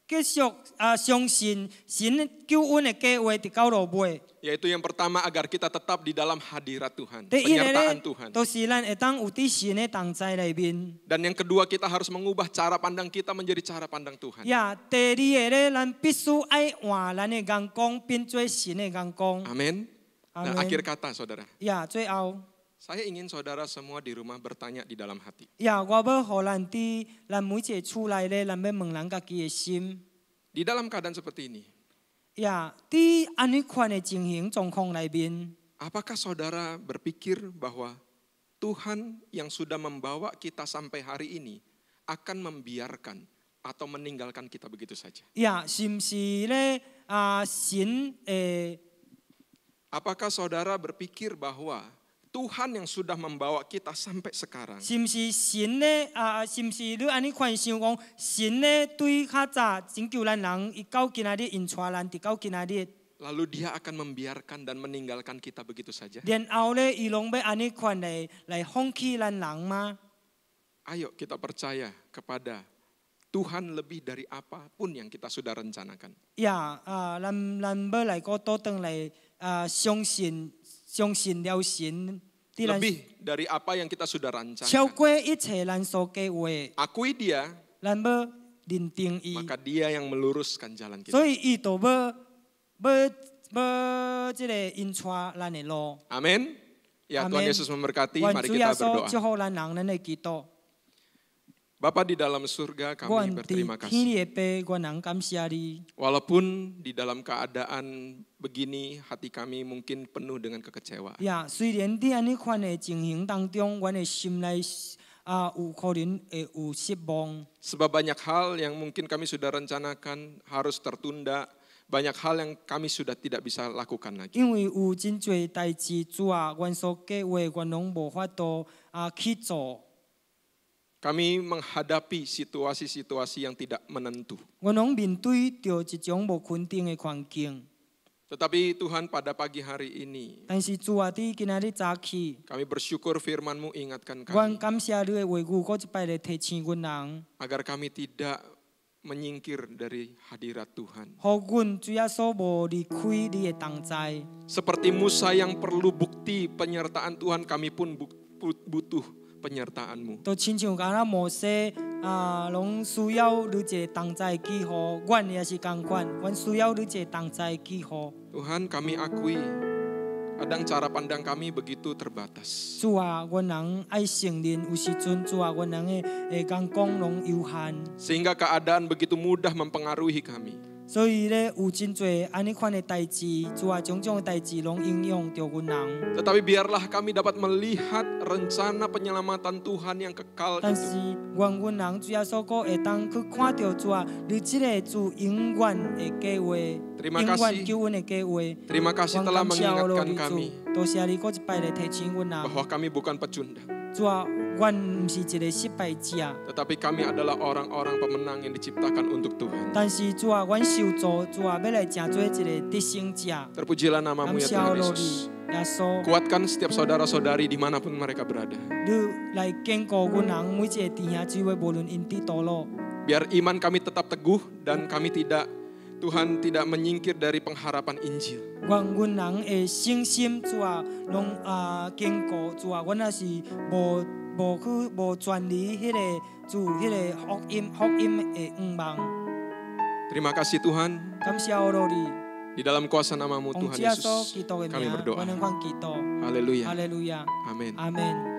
繼續相信神救恩的計劃直到落尾。 Yaitu yang pertama agar kita tetap di dalam hadirat Tuhan, 第一個 penyertaan 咧， Tuhan. 就是咱會當有佇神的同在內面。 Dan yang kedua kita harus mengubah cara pandang kita menjadi cara pandang Tuhan. 第二個咧，咱必須愛換咱的眼光變做神的眼光。 Amin. Dan Amin. akhir kata saudara, 最後， saya ingin saudara semua di rumah bertanya di dalam hati. 我要互咱佇咱每一個厝內咧，咱要問咱家己的心。 Di dalam keadaan seperti ini, 佇安尼款的情形狀況內面， apakah saudara berpikir bahwa Tuhan yang sudah membawa kita sampai hari ini akan membiarkan atau meninggalkan kita begitu saja? 是毋是咧神 Apakah saudara berpikir bahwa Tuhan yang sudah membawa kita sampai sekarang. 是毋是神咧是毋是你安尼看想讲，神咧对较早拯救咱人，伊到今仔日因带咱，直到今仔日， Lalu dia akan membiarkan dan meninggalkan kita begitu saja. 然后咧伊拢要安尼款来放弃咱人吗？ Ayo kita percaya kepada Tuhan lebih dari apapun yang kita sudah rencanakan. 呀咱要来个倒转来相信了神，对咱 Lebih dari apa yang kita sudah 超 rancangkan. 过一切咱所计划， Akui dia, 咱要认定伊， maka dia yang meluruskan jalan kita. 所以伊就要即个引带咱的路。 Amin. Ya, Tuhan Amin. Yesus memberkati. 愿 Mari 主耶 kita 稣 berdoa. 祝福咱人，咱的祈祷。 Bapa di dalam surga, kami 愿伫 berterima 天 kasih. 里的爸，阮人感谢你。 Walaupun di dalam keadaan begini, hati kami mungkin penuh dengan kekecewaan. 呀，虽然伫安尼款的情形当中，阮的心内有可能会有失望， Sebab banyak hal yang mungkin kami sudah rencanakan harus tertunda. Banyak hal yang kami sudah tidak bisa lakukan lagi. 因为有真侪代志，主啊，阮所计划，阮拢无法度去做。 Kami menghadapi situasi-situasi yang tidak menentu. 阮拢面对着一种无肯定的环境， Tetapi Tuhan pada pagi hari ini, 但是主啊，伫今仔日早起， kami bersyukur firman-Mu ingatkan 阮 kami, 感谢你的话语，搁一摆来提醒阮人， agar kami tidak menyingkir dari hadirat Tuhan. 互阮主耶稣无离开你的同在。 Seperti Musa yang perlu bukti penyertaan Tuhan, kami pun butuh penyertaan-Mu. 都亲像敢若摩西拢需要你一个同在的记号，阮也是共款，阮需要你一个同在的记号。 Tuhan, kami akui kadang cara pandang kami begitu terbatas. 主啊，阮人爱承认，有时阵主啊，阮人的眼光拢有限， Sehingga keadaan begitu mudah mempengaruhi kami. 所以咧有真侪安尼款的代志，主啊，种种的代志拢影响着阮人。 Tetapi biarlah kami dapat melihat rencana penyelamatan Tuhan yang kekal 但 itu. 是阮人主耶稣哥会当去看到主啊，你即个主永远的计划， Terima 永 kasih. 远救恩的计划。 Terima kasih 阮 telah 感谢我罗 mengingatkan 你 kami 主，多谢你搁一摆来提醒阮人。 bahwa kami bukan pecundang, 主啊，阮毋是一个失败者， tetapi kami adalah orang-orang pemenang yang diciptakan untuk Tuhan. 但是主啊，阮受造，主啊，要来成做一个得胜者。 Terpujilah 感 namamu ya 谢 Tuhan 我罗 Yesus. 你，耶稣， Kuatkan setiap saudara-saudari dimanapun mereka berada. 你来坚固阮人每一个弟兄姊妹，无论因伫倒落。 Biar iman kami tetap teguh dan kami Tuhan tidak menyingkir dari pengharapan Injil. 阮人的信心，主啊，拢坚固，主啊，阮也是无转离迄个主迄个福音的愿望。 Terima kasih Tuhan. 感谢我罗你， Di dalam kuasa namamu 奉 Tuhan 主耶稣 Yesus 基督的 kami 名， berdoa. 阮能款祈祷， Haleluya. 哈利路亚， Amin. 阿门。